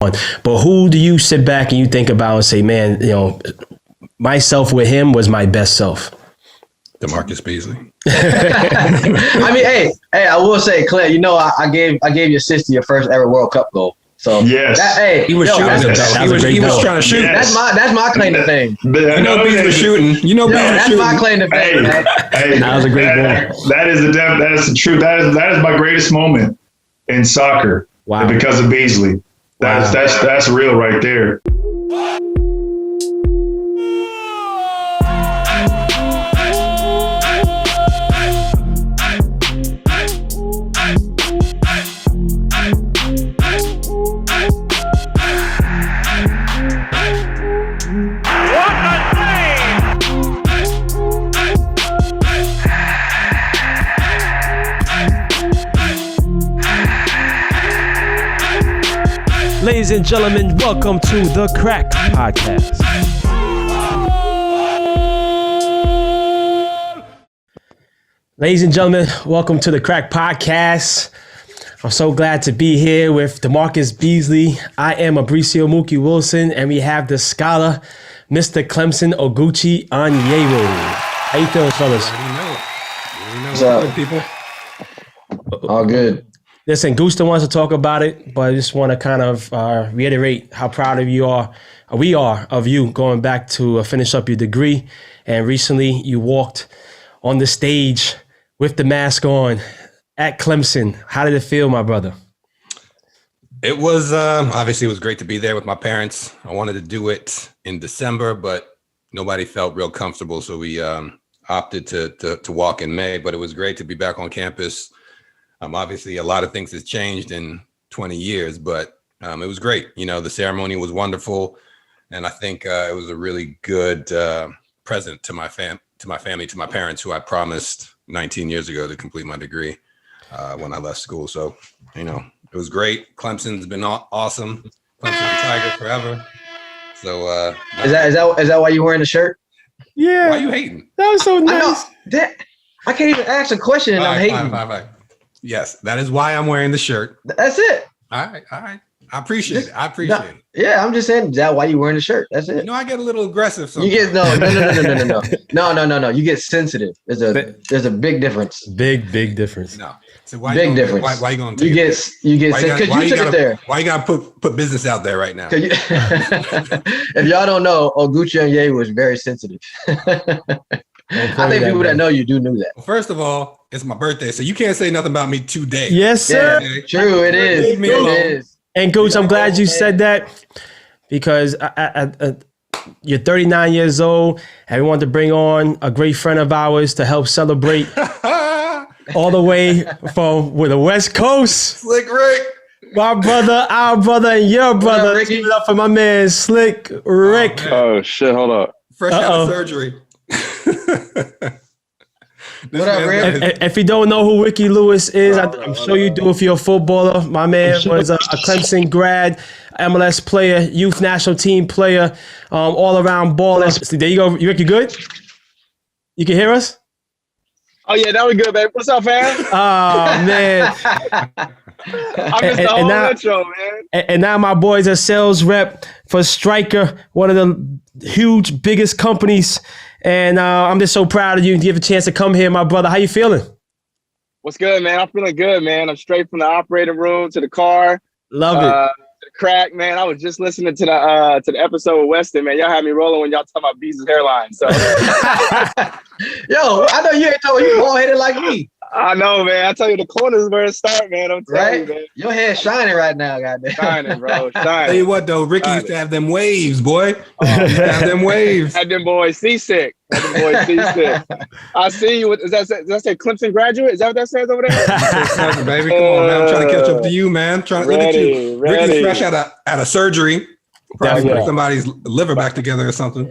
But who do you sit back and you think about and say, man, myself with him was my best self? Damarcus Beasley. I mean, hey, I will say, Clint, I gave your assist to your first ever World Cup goal. So yes, he was shooting. He was trying to shoot. Yes. That's my claim to fame. Beasley was shooting. That's my claim to fame. Hey, that was a great goal. That is the truth. That is my greatest moment in soccer. Wow. Because of Beasley. That's real right there. Ladies and gentlemen, welcome to the Crack Podcast. Ladies and gentlemen, welcome to the Crack Podcast. I'm so glad to be here with Damarcus Beasley. I am Mabricio Mookie Wilson, and we have the scholar, Mr. Clemson Oguchi Onyewu. How you feeling, fellas? What's up, people? All good. Listen, Gusta wants to talk about it, but I just want to kind of reiterate how proud we are of you going back to finish up your degree. And recently you walked on the stage with the mask on at Clemson. How did it feel, my brother? It was, obviously it was great to be there with my parents. I wanted to do it in December, but nobody felt real comfortable. So we opted to walk in May, but it was great to be back on campus. Obviously, a lot of things has changed in 20 years, but it was great. The ceremony was wonderful, and I think it was a really good present to my family, to my parents, who I promised 19 years ago to complete my degree when I left school. So, it was great. Clemson's been awesome. Clemson Tiger forever. So, is that why you're wearing the shirt? Yeah. Why are you hating? That was so nice. I can't even ask a question and I'm hating. Fine. Yes, that is why I'm wearing the shirt. That's it. All right. I appreciate it. Yeah, I'm just saying, is that why you wearing the shirt? That's it. I get a little aggressive sometimes. You get no. You get sensitive. There's a big difference. Big difference. No. So why difference. Why you going to take it? You get because you took it there. Why you got to put business out there right now? If y'all don't know, Oguchi Onyewu was very sensitive. I think people that know you do know that. Well, first of all, it's my birthday, so you can't say nothing about me today. Yes, sir. Yeah, true, it is. Leave me alone. It is. And Coach, I'm glad you said that because you're 39 years old, and we wanted to bring on a great friend of ours to help celebrate all the way from the West Coast. Slick Rick. My brother, our brother, and your brother. Let's give it up for my man, Slick Rick. Oh, shit, hold up. Fresh out of surgery. What up, Rick? If you don't know who Ricky Lewis is, I'm sure you do if you're a footballer. My man was a Clemson grad, MLS player, youth national team player, all around baller. So there you go. Rick, you good? You can hear us? Oh, yeah, that was good, baby. What's up, fam? Oh, man. I missed the whole intro, man. And now my boy's a sales rep for Stryker, one of the huge, biggest companies. And I'm just so proud of you to give a chance to come here, my brother. How you feeling? What's good, man? I'm feeling good, man. I'm straight from the operating room to the car. Love it. To the crack, man. I was just listening to the episode with Weston, man. Y'all had me rolling when y'all talking about Beast's hairline. So, yo, I know you ain't told you bald headed like me. I know, man. I tell you, the corner is where it starts, man. I'm telling you, man. Your hair's shining right now, goddamn. Shining, bro. Shining. Tell you what, though, Ricky used to have them waves, boy. Have them waves. Had them boys seasick. I see you. Does that say Clemson graduate? Is that what that says over there? Clemson, baby. Come on, man. I'm trying to catch up to you, man. Look at you. Ricky's fresh out of surgery. Probably put somebody's liver back together or something.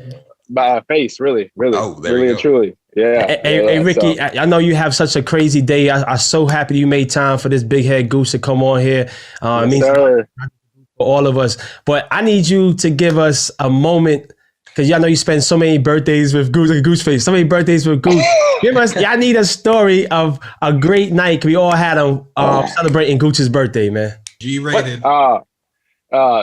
By face, really. Oh, there really you and truly. Yeah. Hey, Ricky, so. I know you have such a crazy day. I'm so happy you made time for this big head goose to come on here. It means for all of us. But I need you to give us a moment, because y'all know you spend so many birthdays with Goose Face, so many birthdays with Goose. Y'all need a story of a great night. We all had celebrating Gooch's birthday, man. G-rated.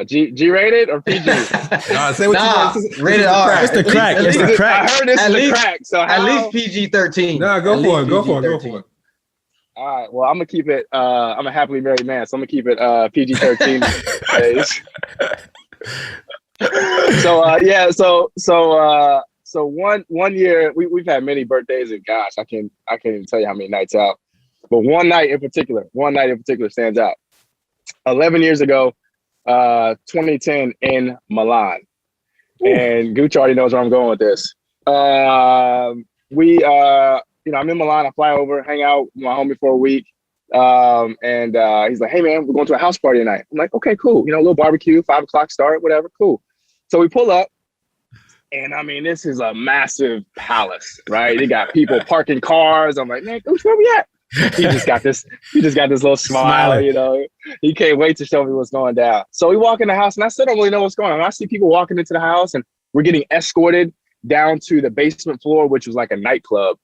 G rated or PG? Say what you want. Rated R. It's the crack. It's the crack. I heard this is the crack. So at least PG-13. No, go for it. Go for it. All right. Well, I'm gonna keep it. I'm a happily married man, so I'm gonna keep it PG-13. So one year we've had many birthdays, and gosh, I can't even tell you how many nights out. But one night in particular stands out. 11 years ago, 2010 in Milan. Ooh. And Gucci already knows where I'm going with this. I'm in Milan. I fly over, hang out with my homie for a week. And he's like, hey man, we're going to a house party tonight. I'm like, okay, cool. A little barbecue, 5 o'clock start, whatever, cool. So we pull up, and I mean, this is a massive palace, right? They got people parking cars. I'm like, man, Gucci, where we at? He just got this little smile, He can't wait to show me what's going down. So we walk in the house, and I still don't really know what's going on. I see people walking into the house, and we're getting escorted down to the basement floor, which was like a nightclub.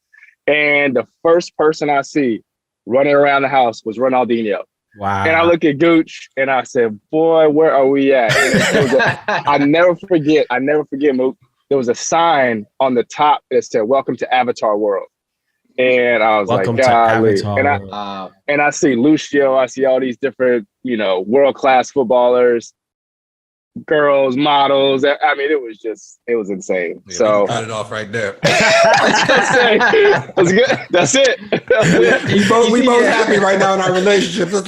And the first person I see running around the house was Ronaldinho. Wow. And I look at Gooch, and I said, boy, where are we at? I never forget, Mook. There was a sign on the top that said, welcome to Avatar World. And I was welcome like, golly. And I see Lucio, I see all these different, world-class footballers, girls, models. I mean, it was insane. Yeah, so cut it off right there. That's good. That's it. We both happy right now in our relationship. Let's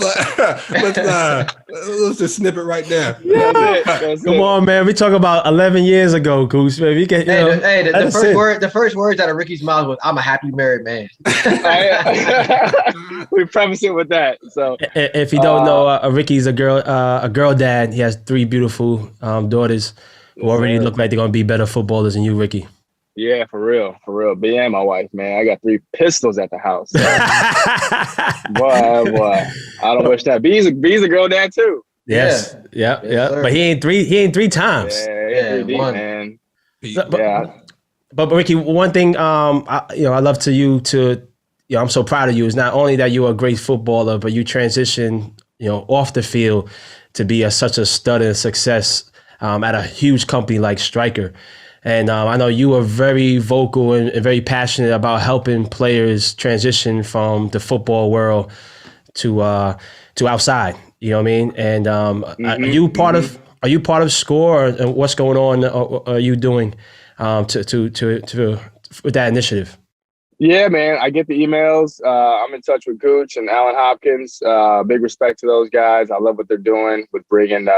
just snip it right there. Come on, man. We talk about 11 years ago, Goose. Man, we get the first words out of Ricky's mouth was, "I'm a happily married man." We preface it with that. So, if you don't know, Ricky's a girl dad. He has 3 beautiful daughters who already look like they're gonna be better footballers than you, Ricky. Yeah, for real. B and my wife, man. I got 3 pistols at the house. So. boy. I don't wish that. B's a girl dad too. Yes. Yeah. But he ain't 3 times. Yeah, deep, man. But Ricky, one thing I love I'm so proud of you is not only that you're a great footballer, but you transition, off the field to be such a stud and a success at a huge company like Stryker. And I know you are very vocal and very passionate about helping players transition from the football world to outside. You know what I mean? And are you part of SCORE, and what's going on? Are you doing with that initiative? Yeah, man. I get the emails. I'm in touch with Gooch and Alan Hopkins. Big respect to those guys. I love what they're doing with bringing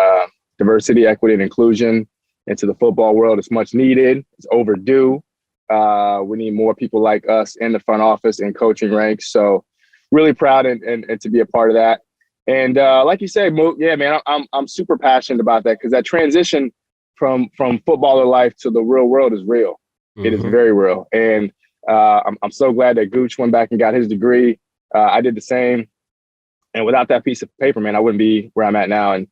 diversity, equity, and inclusion into the football world. It's much needed. It's overdue. We need more people like us in the front office and coaching ranks. So really proud and to be a part of that. And like you said, Mook, yeah, man, I'm super passionate about that, because that transition from footballer life to the real world is real. Mm-hmm. It is very real. And I'm so glad that Gooch went back and got his degree. I did the same. And without that piece of paper, man, I wouldn't be where I'm at now. And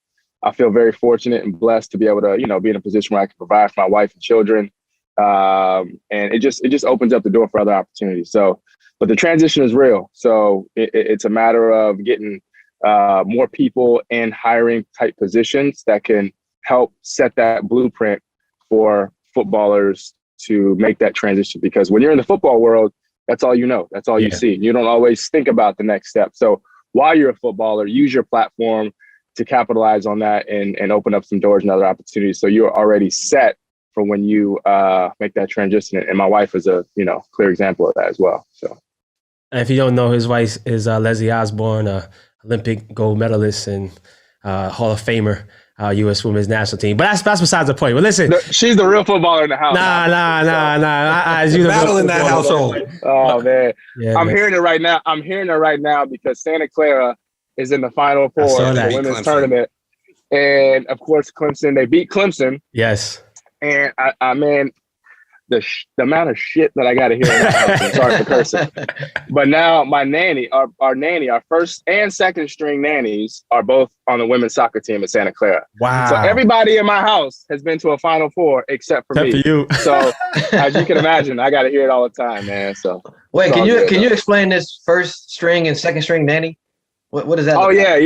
I feel very fortunate and blessed to be able to, be in a position where I can provide for my wife and children. And it just opens up the door for other opportunities. So, but the transition is real. So it's a matter of getting more people in hiring type positions that can help set that blueprint for footballers to make that transition. Because when you're in the football world, that's all you know. That's all you see. You don't always think about the next step. So while you're a footballer, use your platform to capitalize on that and open up some doors and other opportunities. So you're already set for when you make that transition. And my wife is a clear example of that as well. So, and if you don't know, his wife is Leslie Osborne, Olympic gold medalist and Hall of Famer, U.S. Women's National Team. But that's besides the point. But listen, she's the real footballer in the house. Nah. Battle in that household. Oh man, yeah, I'm hearing it right now. I'm hearing it right now because Santa Clara is in the Final Four of the women's tournament, and of course Clemson. They beat Clemson. Yes. And I mean, the amount of shit that I got to hear in the house. I'm sorry for cursing. But now my nanny, our nanny, our first and second string nannies are both on the women's soccer team at Santa Clara. Wow. So everybody in my house has been to a Final Four except for me. For you. So as you can imagine, I got to hear it all the time, man. So wait, can you explain this first string and second string nanny? What is that? Oh yeah.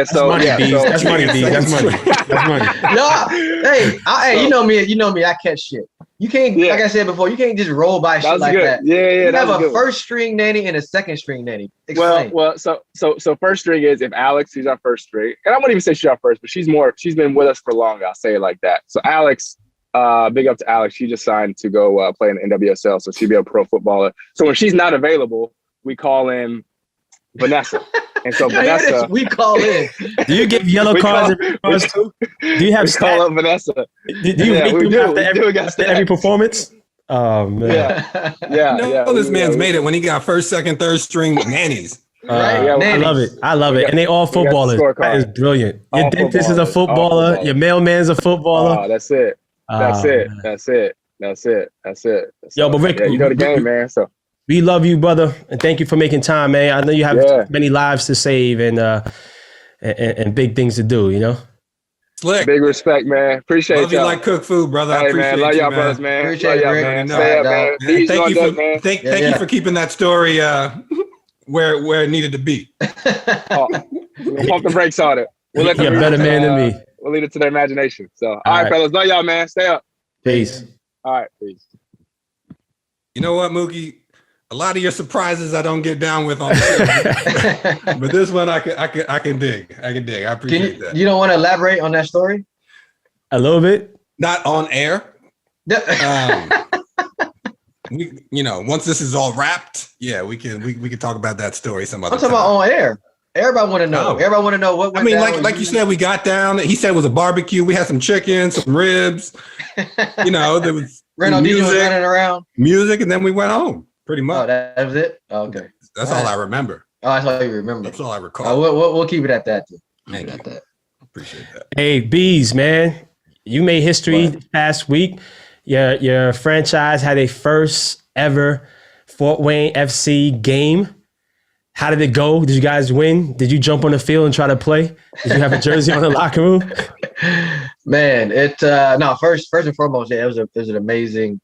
That's money, Bees. That's money, Bees. That's money. That's money. No, hey, you know me. I catch shit. You can't, like I said before, you can't just roll by shit like good. that. Yeah. You have a first string nanny and a second string nanny. Explain. Well, so first string is if Alex, who's our first string, and I wouldn't even say she's our first, but she's been with us for longer. I'll say it like that. So Alex, big up to Alex. She just signed to go play in the NWSL, so she'll be a pro footballer. So when she's not available, we call in Vanessa. And so Vanessa, we call in. Do you give yellow cards too? Do you have call up Vanessa? Do you make them after every performance? Oh man. Yeah. This man's made it when he got first, second, third string nannies. Right. I love it. And they all footballers. That is brilliant. Your dentist is a footballer. Your mailman's a footballer. Oh, that's it. That's it. Yo, but Rick, you know the game, man. So we love you, brother, and thank you for making time, man. I know you have many lives to save and big things to do. You know. Slick. Big respect, man. Appreciate love y'all. you like cook food, brother. Hey, I appreciate man. Love y'all, man. brothers, man. Appreciate it, Rick. Man. Stay up, man. Thank you for keeping that story where it needed to be. We'll pump the brakes on it. We'll let You're a better man than me. We'll leave it to their imagination. So, all right, fellas. Love y'all, man. Stay up. Peace. All right, peace. You know what, Mookie? A lot of your surprises I don't get down with on the show. But this one I can dig. I appreciate that. You don't want to elaborate on that story? A little bit. Not on air. Once this is all wrapped, we can talk about that story some other time. I'm talking about on air. Everybody want to know. Everybody want to know what went down. like you said, we got down. He said it was a barbecue. We had some chicken, some ribs. There was Ronaldinho was running around. Music, and then we went home. Pretty much. Oh, that was it? Oh, okay. That's all I remember. Oh, that's all you remember. That's all I recall. We'll keep it at that. Thank you. Appreciate that. Hey, Bees, man. You made history this past week. Your franchise had a first ever Fort Wayne FC game. How did it go? Did you guys win? Did you jump on the field and try to play? Did you have a jersey on the locker room? Man, first and foremost, it was an amazing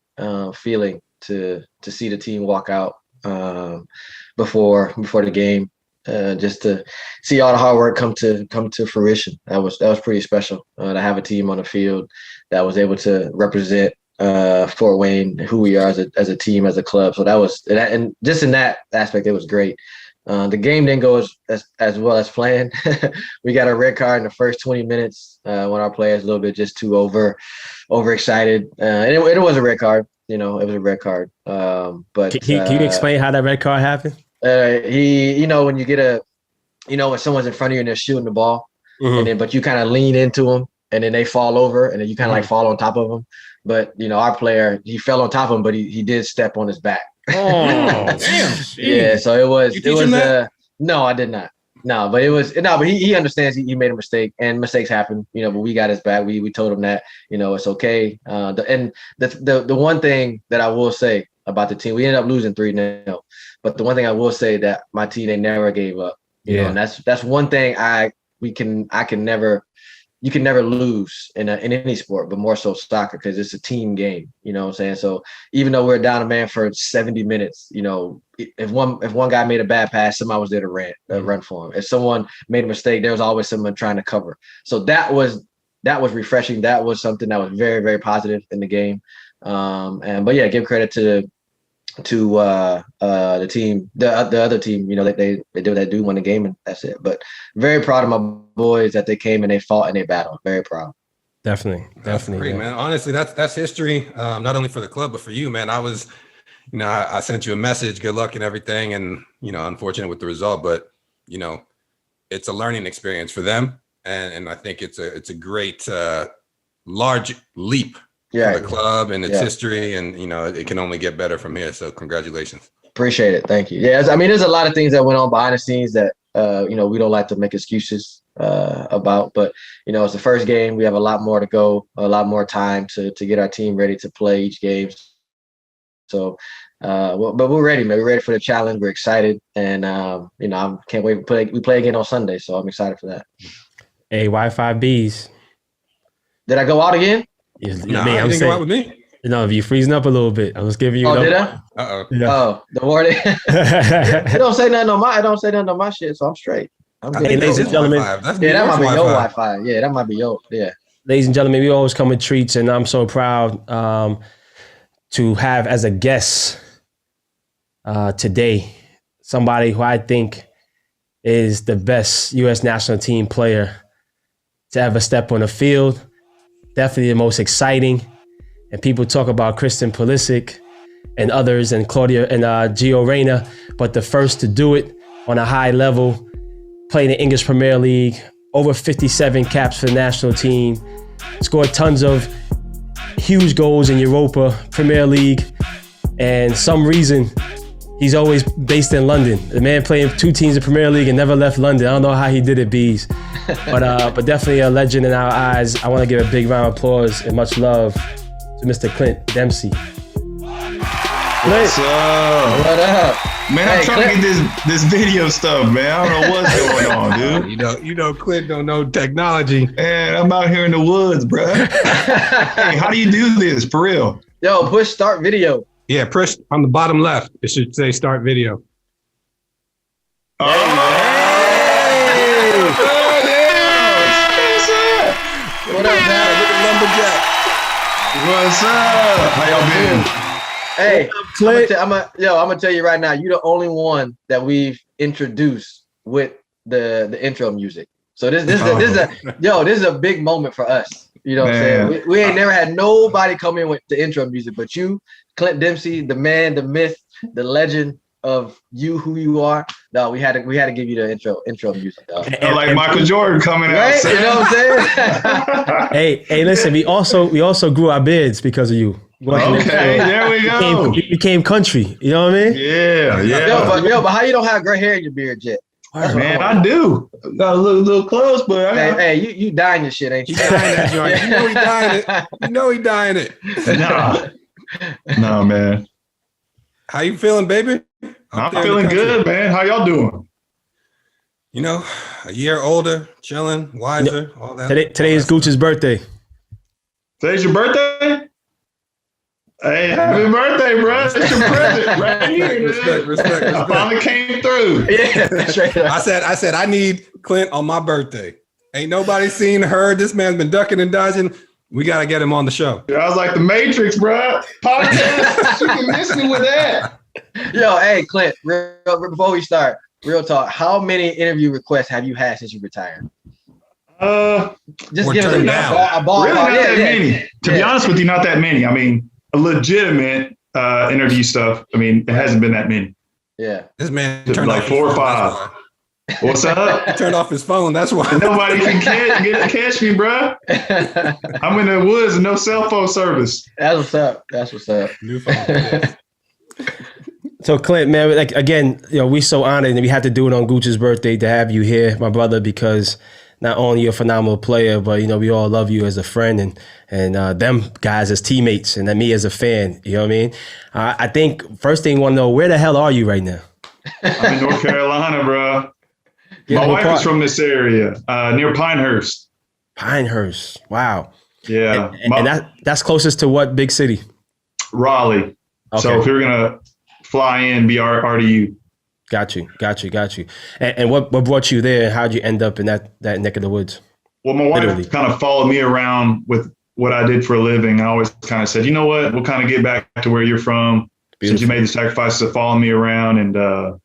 feeling to see the team walk out before the game, just to see all the hard work come to fruition. That was pretty special to have a team on the field that was able to represent Fort Wayne, who we are as a team, as a club. So that was, and just in that aspect, it was great. The game didn't go as well as planned. We got a red card in the first 20 minutes when our players a little bit just too overexcited. And it was a red card. It was a red card. But can you explain how that red card happened? When you get when someone's in front of you and they're shooting the ball, but you kind of lean into them and then they fall over and then you kind of like fall on top of them. But our player, he fell on top of him, but he did step on his back. Oh, damn. Yeah, so it was. You teach him that? No, I did not. No, but it was. No, but he understands he made a mistake, and mistakes happen. But we got his back. We told him that it's okay. The one thing that I will say about the team, we ended up losing 3-0. But the one thing I will say that my team, they never gave up. And that's one thing you can never lose in any sport, but more so soccer, because it's a team game. You know what I'm saying? So even though we're down a man for 70 minutes, if one guy made a bad pass, somebody was there to run for him. If someone made a mistake, there was always someone trying to cover. So that was refreshing. That was something that was very, very positive in the game. Give credit to the team, the other team, they did what they do, won the game, and that's it. But very proud of my boys that they came and they fought and they battled. Very proud. Definitely. Great, man. Honestly, that's history. Not only for the club, but for you, man. I was, I sent you a message, good luck and everything, and unfortunate with the result, but it's a learning experience for them, and I think it's a great large leap. For the club and its history, and it can only get better from here. So congratulations. Appreciate it. Thank you. Yeah, there's a lot of things that went on behind the scenes that we don't like to make excuses about. But it's the first game. We have a lot more to go, a lot more time to get our team ready to play each game. So, but we're ready, man. We're ready for the challenge. We're excited, and I can't wait. We play again on Sunday, so I'm excited for that. Hey, Wi-Fi Bees. Did I go out again? You didn't go out with me. If you're freezing up a little bit, I was giving you. Oh, did I? Uh-oh. Yeah. Oh, the morning. It don't say nothing on my shit, so I'm straight. I'm I good. think ladies and gentlemen. That might be your Wi-Fi. Yeah, that might be your. Yeah. Ladies and gentlemen, we always come with treats, and I'm so proud to have as a guest today somebody who I think is the best U.S. national team player to ever step on the field. Definitely the most exciting. And people talk about Christian Pulisic and others and Claudia and Gio Reyna, but the first to do it on a high level, played in the English Premier League, over 57 caps for the national team, scored tons of huge goals in Europa, Premier League, and some reason he's always based in London. The man playing 2 teams in Premier League and never left London. I don't know how he did it, Bees. But definitely a legend in our eyes. I want to give a big round of applause and much love to Mr. Clint Dempsey. What's up? What up? Man, I'm trying to get this video stuff, man. I don't know what's going on, dude. You know, Clint don't know technology. Man, I'm out here in the woods, bro. Hey, how do you do this, for real? Yo, push start video. Yeah, press on the bottom left. It should say start video. What up, man? Look at Lumberjack. What's up? How y'all been? Hey, Clint. I'm gonna tell you right now, you're the only one that we've introduced with the intro music. So this is a big moment for us. You know what I'm saying? We ain't never had nobody come in with the intro music, but you, Clint Dempsey, the man, the myth, the legend of you, who you are. No, we had to give you the intro music, dog. Like Michael Jordan coming out. Right? You know what I'm saying? Hey, listen, we also grew our beards because of you. Okay, there we go. We became country. You know what I mean? Yeah. But how you don't have gray hair in your beard yet? Man, I do. Got a little close, but hey, you dying your shit, ain't you? He dying that joint. You know he dying it. You know he dying it. No, man. How you feeling, baby? I'm feeling good, man. How y'all doing? You know, a year older, chilling, wiser, all that. Today is Gooch's birthday. Today's your birthday? Hey, happy birthday, bro. It's your present right here. Respect. I finally came through. Yeah, straight up. I said, I need Clint on my birthday. Ain't nobody seen her. This man's been ducking and dodging. We got to get him on the show. I was like the Matrix, bro. Podcast. You can miss me with that. Yo, hey, Clint, before we start, real talk, how many interview requests have you had since you retired? Just give us a ball. Really not that many. To be honest with you, not that many. I mean, a legitimate interview stuff. I mean, it hasn't been that many. Yeah. This man turned like off 4 or 5. What's up? He turned off his phone. That's why. Nobody can catch me, bro. I'm in the woods and no cell phone service. That's what's up. New phone. So Clint, man, like again, you know, we so honored and we had to do it on Gooch's birthday to have you here, my brother, because not only you're a phenomenal player, but you know, we all love you as a friend and them guys as teammates and then me as a fan. You know what I mean? I think first thing you want to know, where the hell are you right now? I'm in North Carolina, bro. My wife is from this area, near Pinehurst. Pinehurst. Wow. Yeah. And that's closest to what big city? Raleigh. Okay. So if you're gonna fly in, be RDU. Got you. And what brought you there? How'd you end up in that neck of the woods? Well, my wife kind of followed me around with what I did for a living. I always kind of said, you know what, we'll kind of get back to where you're from. Beautiful. Since you made the sacrifice to follow me around. And,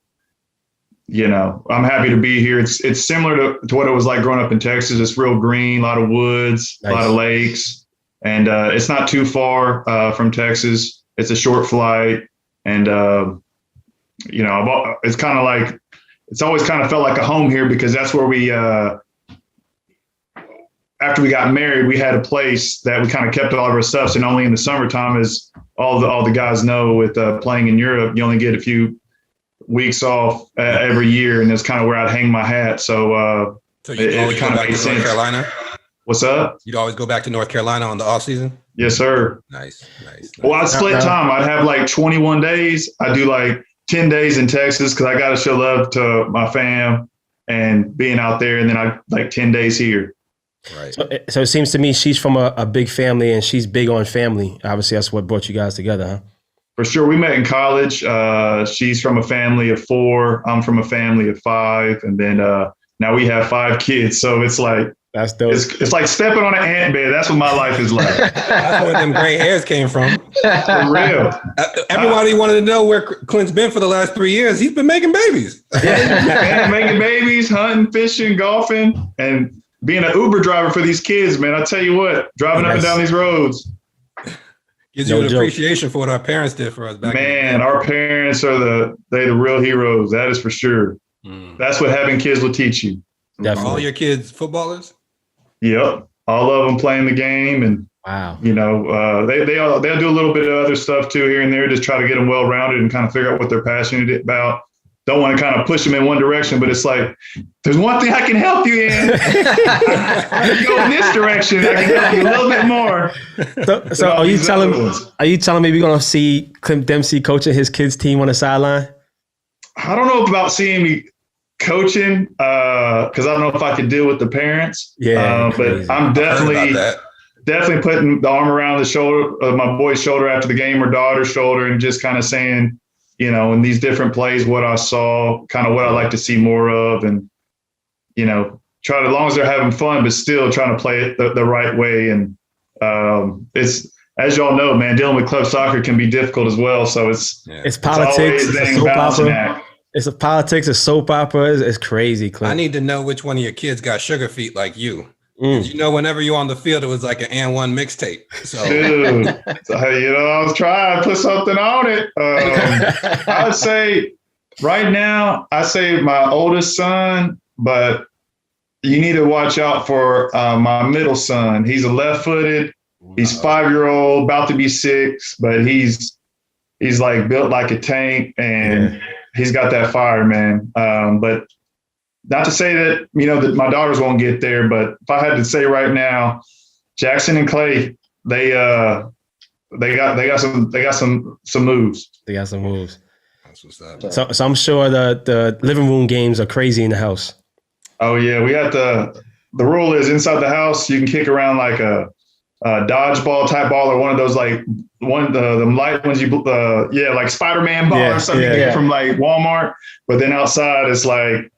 you know, I'm happy to be here. It's similar to what it was like growing up in Texas. It's real green, a lot of woods, nice. A lot of lakes. And it's not too far from Texas. It's a short flight. And, you know, it's kind of like, it's always kind of felt like a home here because that's where we, after we got married, we had a place that we kind of kept all of our stuff. And only in the summertime, as all the guys know, with playing in Europe, you only get a few weeks off every year. And that's kind of where I'd hang my hat. So it kind of made sense. North Carolina? What's up? You'd always go back to North Carolina on the off season? Yes, sir. Nice. Well, I'd split time. I'd have like 21 days. I do like 10 days in Texas because I got to show love to my fam and being out there. And then I like 10 days here. Right. So it seems to me she's from a big family and she's big on family. Obviously, that's what brought you guys together, huh? For sure. We met in college. She's from a family of 4. I'm from a family of 5. And then now Now we have 5 kids. So it's like, that's dope. It's like stepping on an ant bed. That's what my life is like. That's where them gray hairs came from. For real. Everybody wanted to know where Clint's been for the last 3 years. He's been making babies. Man, making babies, hunting, fishing, golfing, and being an Uber driver for these kids, man. I tell you what, driving up and down these roads. Gives you an appreciation for what our parents did for us back Man, our parents are the real heroes. That is for sure. That's what having kids will teach you. Definitely. All your kids footballers? Yep. All of them playing the game. And, wow. You know, they'll do a little bit of other stuff too here and there, just try to get them well-rounded and kind of figure out what they're passionate about. Don't want to kind of push them in one direction, but it's like, there's one thing I can help you in. I can go in this direction. I can help you a little bit more. So are you telling me we're going to see Clint Dempsey coaching his kids' team on the sideline? I don't know about seeing me coaching because I don't know if I could deal with the parents. Yeah, but I'm definitely putting the arm around the shoulder of my boy's shoulder after the game or daughter's shoulder and just kind of saying, you know, in these different plays, what I saw, kind of what I like to see more of, and, you know, try to, as long as they're having fun, but still trying to play it the right way. And it's, as y'all know, man, dealing with club soccer can be difficult as well. So it's politics, it's a soap opera. It's a politics, a soap opera. It's crazy, Clint. I need to know which one of your kids got sugar feet like you. You know, whenever you're on the field, it was like an and one mixtape. So, dude, you know, I was trying to put something on it. I would say right now, I say my oldest son, but you need to watch out for my middle son. He's a left-footed. He's 5-year-old, about to be 6, but he's like built like a tank, and he's got that fire, man. But not to say that, you know, that my daughters won't get there, but if I had to say right now, Jackson and Clay, they got some moves. They got some moves. That's what's up. So I'm sure the living room games are crazy in the house. Oh yeah, we had the rule is inside the house you can kick around like a dodgeball type ball or one of those like the light ones like Spider-Man ball or something you get from like Walmart. But then outside it's like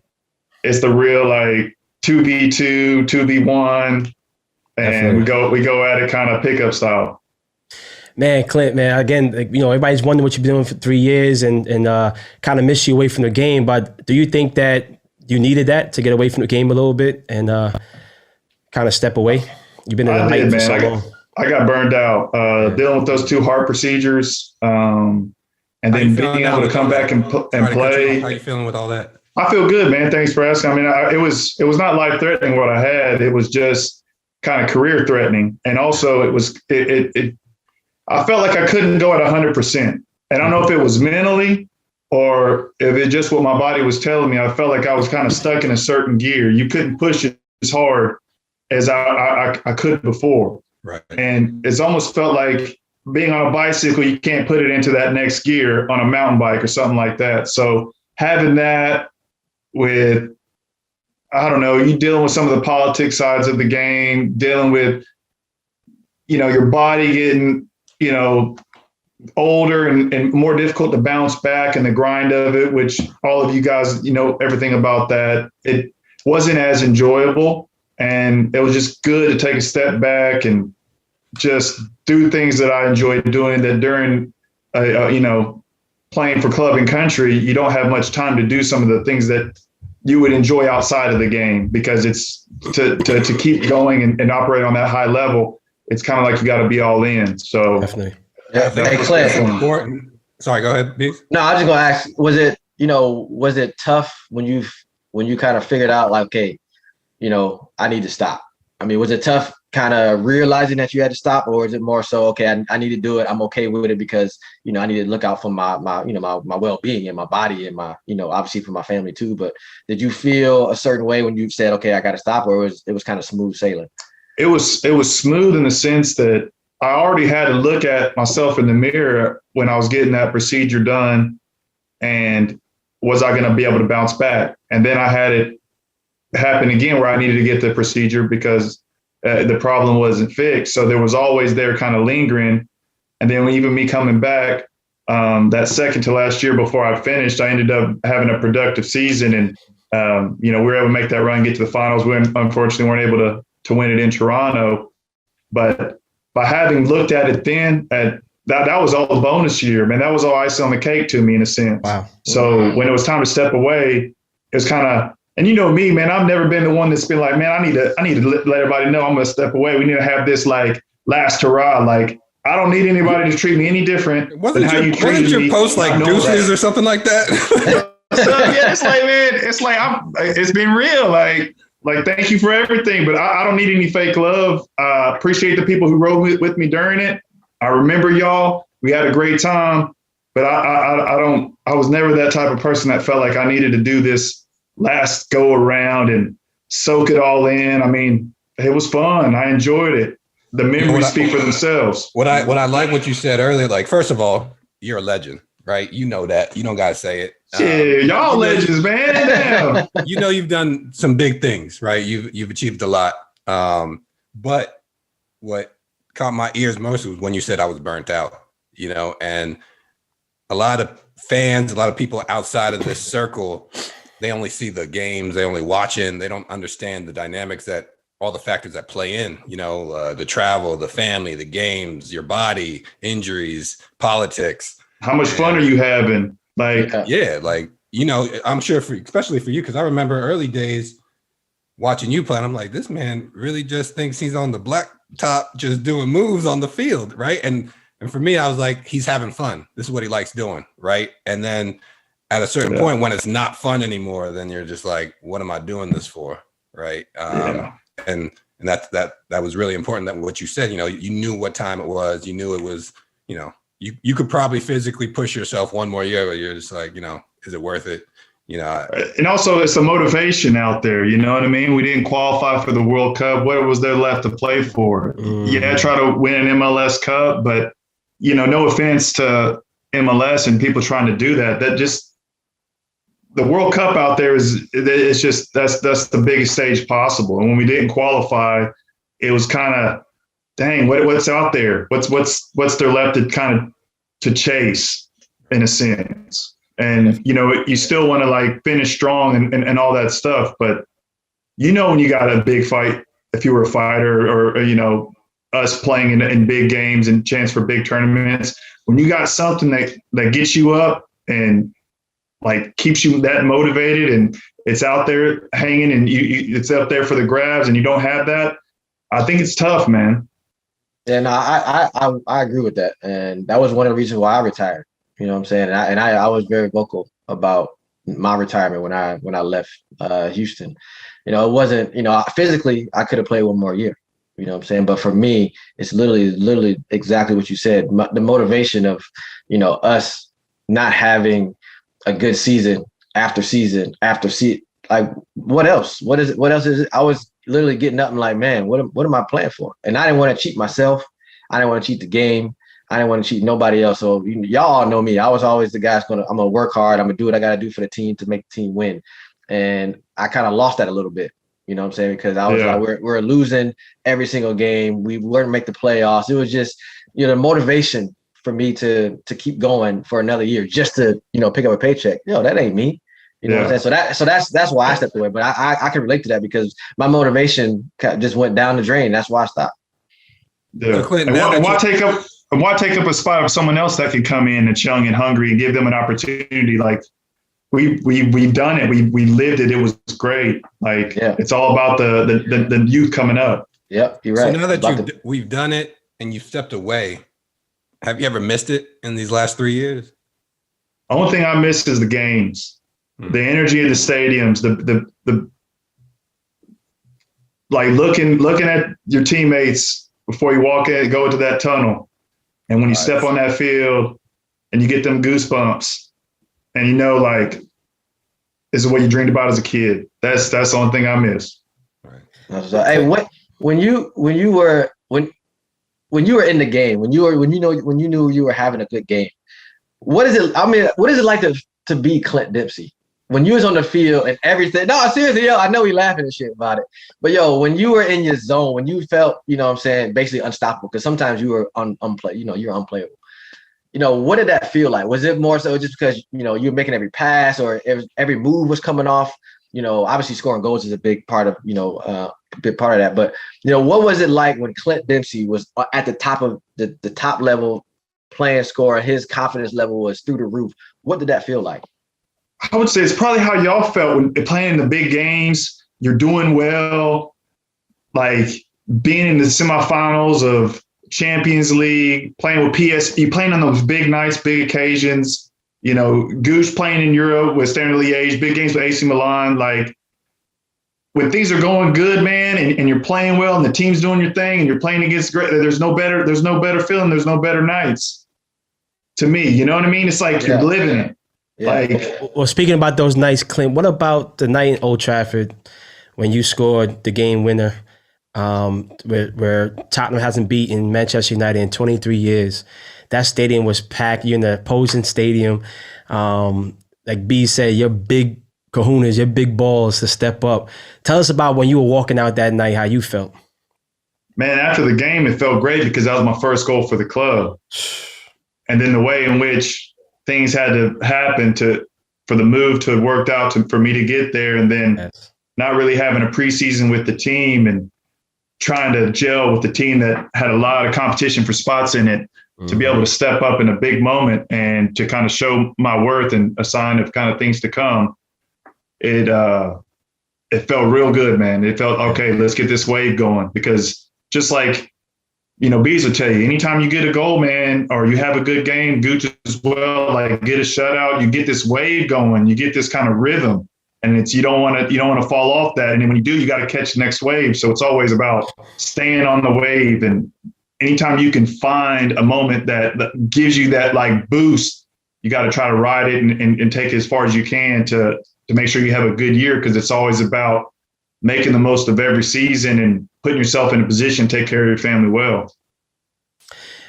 it's the real like 2v2, 2v1, and we go at it kind of pickup style. Man, Clint, man, again, you know, everybody's wondering what you've been doing for 3 years and kind of miss you away from the game. But do you think that you needed that to get away from the game a little bit and kind of step away? You've been in the light for so long. I got burned out dealing with those 2 heart procedures, and then being able to come back and play. How are you feeling with all that? I feel good, man. Thanks for asking. I mean, it was not life threatening what I had. It was just kind of career threatening, and also I felt like I couldn't go at 100%. And I don't know if it was mentally or if it just what my body was telling me. I felt like I was kind of stuck in a certain gear. You couldn't push it as hard as I could before. Right. And it's almost felt like being on a bicycle, you can't put it into that next gear on a mountain bike or something like that. So having that with, I don't know, you dealing with some of the politics sides of the game, dealing with, you know, your body getting, you know, older and more difficult to bounce back and the grind of it, which all of you guys, you know, everything about that. It wasn't as enjoyable, and it was just good to take a step back and just do things that I enjoyed doing that during, you know, playing for club and country, you don't have much time to do some of the things that you would enjoy outside of the game, because it's to keep going and operate on that high level. It's kind of like you got to be all in. So definitely. Yeah. Hey, Clint. Important. Sorry, go ahead, Beasley. No, I was just gonna ask, was it tough when you kind of figured out like, okay, you know, I need to stop? I mean, was it tough kind of realizing that you had to stop, or is it more so, okay, I need to do it, I'm okay with it because, you know, I need to look out for my well-being and my body and my, you know, obviously for my family too. But did you feel a certain way when you said, okay, I got to stop, or it was kind of smooth sailing? It was smooth in the sense that I already had to look at myself in the mirror when I was getting that procedure done, and was I going to be able to bounce back? And then I had it happen again where I needed to get the procedure because the problem wasn't fixed. So there was always there kind of lingering. And then even me coming back, that second to last year before I finished, I ended up having a productive season and We were able to make that run, get to the finals. We unfortunately weren't able to win it in Toronto. But by having looked at it then, that was all a bonus year, man. That was all icing on the cake to me in a sense. Wow. So when it was time to step away, it was kind of, and you know me, man, I've never been the one that's been like, man, I need to let everybody know I'm going to step away. We need to have this like last hurrah. Like, I don't need anybody to treat me any different than how you treat me. Wasn't your post like deuces or something like that? So, yeah, it's like, man, it's like, it's been real. Like, thank you for everything, but I don't need any fake love. Appreciate the people who rode with me during it. I remember y'all. We had a great time, but I was never that type of person that felt like I needed to do this last go around and soak it all in. I mean, it was fun. I enjoyed it. The memories speak for themselves. What I like what you said earlier, like, first of all, you're a legend, right? You know that. You don't got to say it. Yeah, y'all legends, man. Damn. You've done some big things, right? You've achieved a lot. But what caught my ears most was when you said I was burnt out, and a lot of fans, a lot of people outside of this circle, they only see the games, they only watching, they don't understand the dynamics that all the factors that play in, the travel, the family, the games, your body, injuries, politics. How much fun are you having? Like, yeah, like, I'm sure especially for you, because I remember early days watching you play, and I'm like, this man really just thinks he's on the blacktop just doing moves on the field, right? And for me, I was like, he's having fun. This is what he likes doing, right? And then at a certain point when it's not fun anymore, then you're just like, what am I doing this for, right? And that was really important, that what you said, you knew what time it was. You knew it was, you could probably physically push yourself one more year, but you're just like, is it worth it? And also it's a motivation out there. You know what I mean? We didn't qualify for the World Cup. What was there left to play for? Yeah, try to win an MLS Cup, but no offense to MLS and people trying to do that. That just, the World Cup out there it's just, that's the biggest stage possible. And when we didn't qualify, it was kind of, dang, what's out there? What's there left to kind of to chase in a sense? And, you still want to like finish strong and all that stuff. But, when you got a big fight, if you were a fighter or us playing in big games and chance for big tournaments, when you got something that gets you up and like keeps you that motivated and it's out there hanging and it's up there for the grabs and you don't have that, I think it's tough, man. And I agree with that. And that was one of the reasons why I retired. You know what I'm saying? And I was very vocal about my retirement when I left Houston. It wasn't, physically I could have played one more year. You know what I'm saying? But for me, it's literally exactly what you said. The motivation of, us not having a good season after season after season. Like, what else? What else is it? I was literally getting up and like, man, what am I playing for? And I didn't want to cheat myself. I didn't want to cheat the game. I didn't want to cheat nobody else. So y'all know me. I was always the guy I'm going to work hard. I'm going to do what I got to do for the team to make the team win. And I kind of lost that a little bit. You know what I'm saying? Because I was like, we're losing every single game. We weren't make the playoffs. It was just, motivation for me to keep going for another year just to, pick up a paycheck. That ain't me. You know what I'm saying? So that's why I stepped away. But I can relate to that because my motivation just went down the drain. That's why I stopped. Yeah. So Clint, why take up a spot of someone else that can come in and young and hungry and give them an opportunity? Like we've done it. We lived it. It was great. Like it's all about the youth coming up. Yep, you're right. So now that we've done it and you've stepped away, have you ever missed it in these last 3 years? The only thing I miss is the games, the energy of the stadiums, the like looking at your teammates before you go into that tunnel. And when you step on that field and you get them goosebumps and like this is what you dreamed about as a kid. That's the only thing I miss. Right. Hey, when you were in the game, when you knew you were having a good game, what is it like to be Clint Dempsey? When you was on the field and everything, no, seriously, I know we laughing and shit about it. But when you were in your zone, when you felt, basically unstoppable, because sometimes you were you're unplayable. What did that feel like? Was it more so just because, you were making every pass or every move was coming off, obviously scoring goals is a big part of, that. But, what was it like when Clint Dempsey was at the top of the top level playing scorer, his confidence level was through the roof? What did that feel like? I would say it's probably how y'all felt when playing in the big games. You're doing well, like being in the semifinals of Champions League, playing with PSV, playing on those big nights, big occasions. Goose playing in Europe with Standard Liège, big games with AC Milan. Like when things are going good, man, and you're playing well, and the team's doing your thing, and you're playing against great. There's no better feeling. There's no better nights. To me, you know what I mean? It's like you're living it. Yeah. Well, speaking about those nights, Clint, what about the night in Old Trafford when you scored the game winner, where Tottenham hasn't beaten Manchester United in 23 years? That stadium was packed. You're in the opposing stadium. Like B said, your big kahunas, your big balls to step up. Tell us about when you were walking out that night, how you felt. Man, after the game, it felt great because that was my first goal for the club. And then the way in which things had to happen for the move to have worked out for me to get there, and then not really having a preseason with the team and trying to gel with the team that had a lot of competition for spots in it, to be able to step up in a big moment and to kind of show my worth and a sign of kind of things to come. It felt real good, man. It felt, okay, let's get this wave going, because just like, Bees will tell you, anytime you get a goal, man, or you have a good game, Gooch as well, like get a shutout, you get this wave going, you get this kind of rhythm, and you don't want to fall off that. And then when you do, you got to catch the next wave. So it's always about staying on the wave. And anytime you can find a moment that gives you that like boost, you got to try to ride it and take it as far as you can to make sure you have a good year, because it's always about making the most of every season and putting yourself in a position to take care of your family well.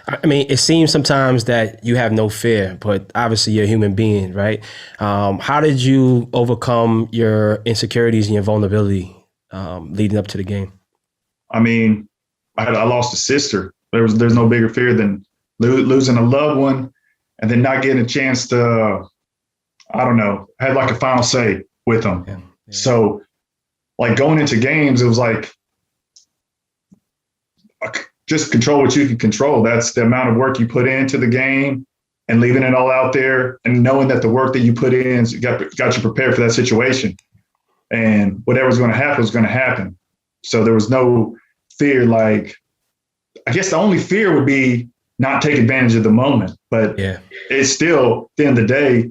I mean, it seems sometimes that you have no fear, but obviously you're a human being, right? How did you overcome your insecurities and your vulnerability leading up to the game? I mean, I lost a sister. There's no bigger fear than losing a loved one and then not getting a chance to, have like a final say with them. Yeah. So like going into games, it was like, just control what you can control. That's the amount of work you put into the game and leaving it all out there and knowing that the work that you put in got you prepared for that situation. And whatever's going to happen is going to happen. So there was no fear. Like, I guess the only fear would be not take advantage of the moment. But it's still, at the end of the day,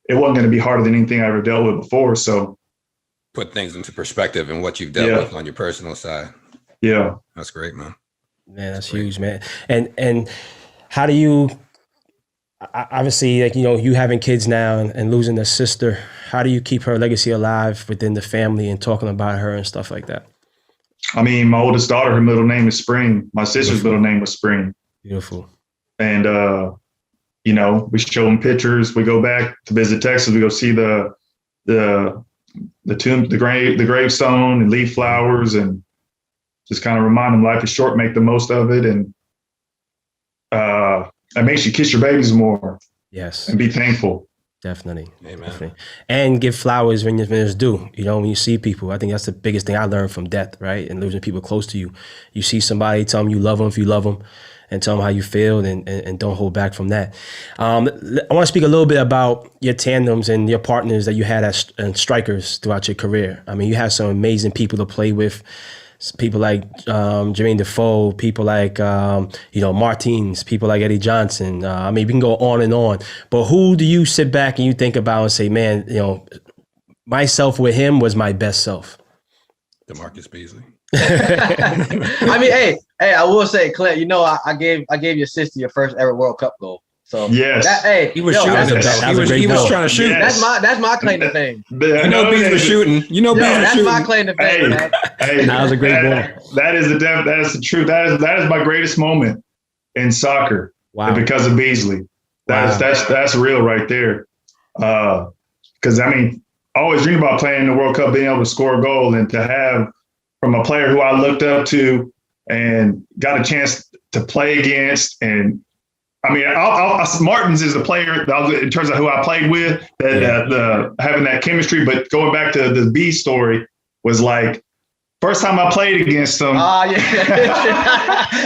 it wasn't going to be harder than anything I ever dealt with before. So put things into perspective and what you've dealt with on your personal side. Yeah. That's great, man. Man, that's huge, man. And how do you, obviously, like, you having kids now and losing a sister, how do you keep her legacy alive within the family and talking about her and stuff like that? I mean, my oldest daughter, her middle name is Spring. My sister's middle name was Spring. Beautiful. And, we show them pictures. We go back to visit Texas. We go see the tomb, the gravestone, and leave flowers, and just kind of remind them life is short, make the most of it. And it makes you kiss your babies more. Yes. And be thankful. Definitely. Amen. Definitely. And give flowers when it's due. When you see people, I think that's the biggest thing I learned from death, right? And losing people close to you. You see somebody, tell them you love them if you love them, and tell them how you feel, and don't hold back from that. I want to speak a little bit about your tandems and your partners that you had as strikers throughout your career. I mean, you had some amazing people to play with. People like Jermaine Defoe, people like Martins, people like Eddie Johnson. I mean, we can go on and on. But who do you sit back and you think about and say, man, myself with him was my best self? Damarcus Beasley. I mean, hey, I will say, Clint, I gave your sister your first ever World Cup goal. So yes, he was shooting. He was trying to shoot. Yes. That's my claim to fame. Bees was shooting. Bees was shooting. That's my claim to fame. Hey, that was a great ball. That is the truth. That is my greatest moment in soccer. Wow. Because of Beasley. That's real right there. Because I mean, I always dream about playing in the World Cup, being able to score a goal, and to have from a player who I looked up to and got a chance to play against and I mean, Martins is the player in terms of who I played with, having that chemistry. But going back to the B story was like, first time I played against them. Yeah.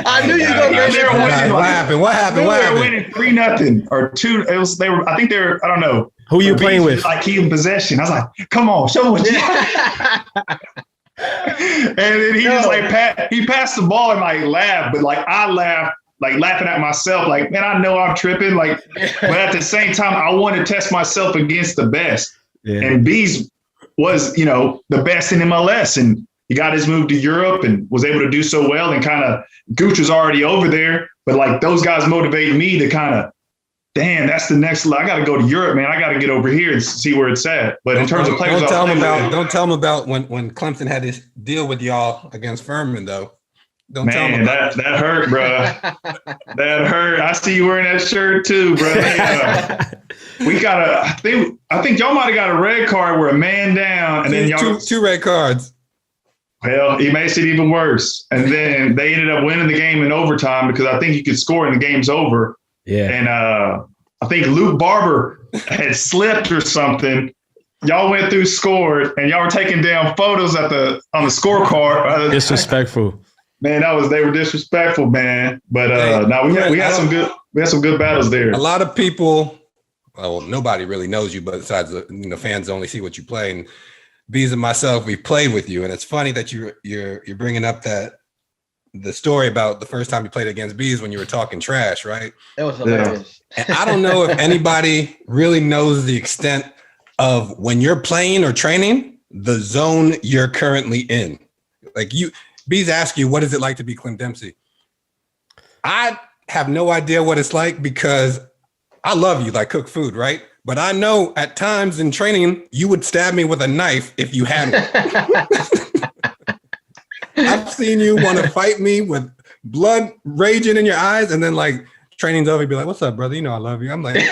I knew you were going to What happened? What happened? They were winning 3-0 or 2. I think they're, I don't know. Who you playing with? Like keeping possession. I was like, come on, show me what you And then he just he passed the ball and like laughed, but like I laughed, like laughing at myself, like, man, I know I'm tripping. Like, but at the same time, I want to test myself against the best. Yeah. And Bees was, the best in MLS. And he got his move to Europe and was able to do so well. And kind of Gooch was already over there. But like those guys motivated me to kind of, damn, that's the next level. I got to go to Europe, man. I got to get over here and see where it's at. But in terms of players, don't tell them about when Clemson had this deal with y'all against Furman, though. Don't tell them about that hurt, bro. That hurt. I see you wearing that shirt too, bro. We got I think y'all might have got a red card where a man down, and then y'all two red cards. Well, he makes it even worse. And then they ended up winning the game in overtime because I think you could score and the game's over. Yeah. And I think Luke Barber had slipped or something. Y'all went through, scored, and y'all were taking down photos on the scorecard. Disrespectful. Man, they were disrespectful, man. But we had some good battles there. A lot of people, well, nobody really knows you, but besides fans only see what you play. And Bees and myself, we played with you, and it's funny that you're bringing up the story about the first time you played against Bees when you were talking trash, right? That was hilarious. And I don't know if anybody really knows the extent of when you're playing or training, the zone you're currently in. Like Bees ask you, what is it like to be Clint Dempsey? I have no idea what it's like because I love you, like cook food, right? But I know at times in training, you would stab me with a knife if you had one. I've seen you want to fight me with blood raging in your eyes, and then like training's over, you'd be like, "What's up, brother? You know I love you." I'm like,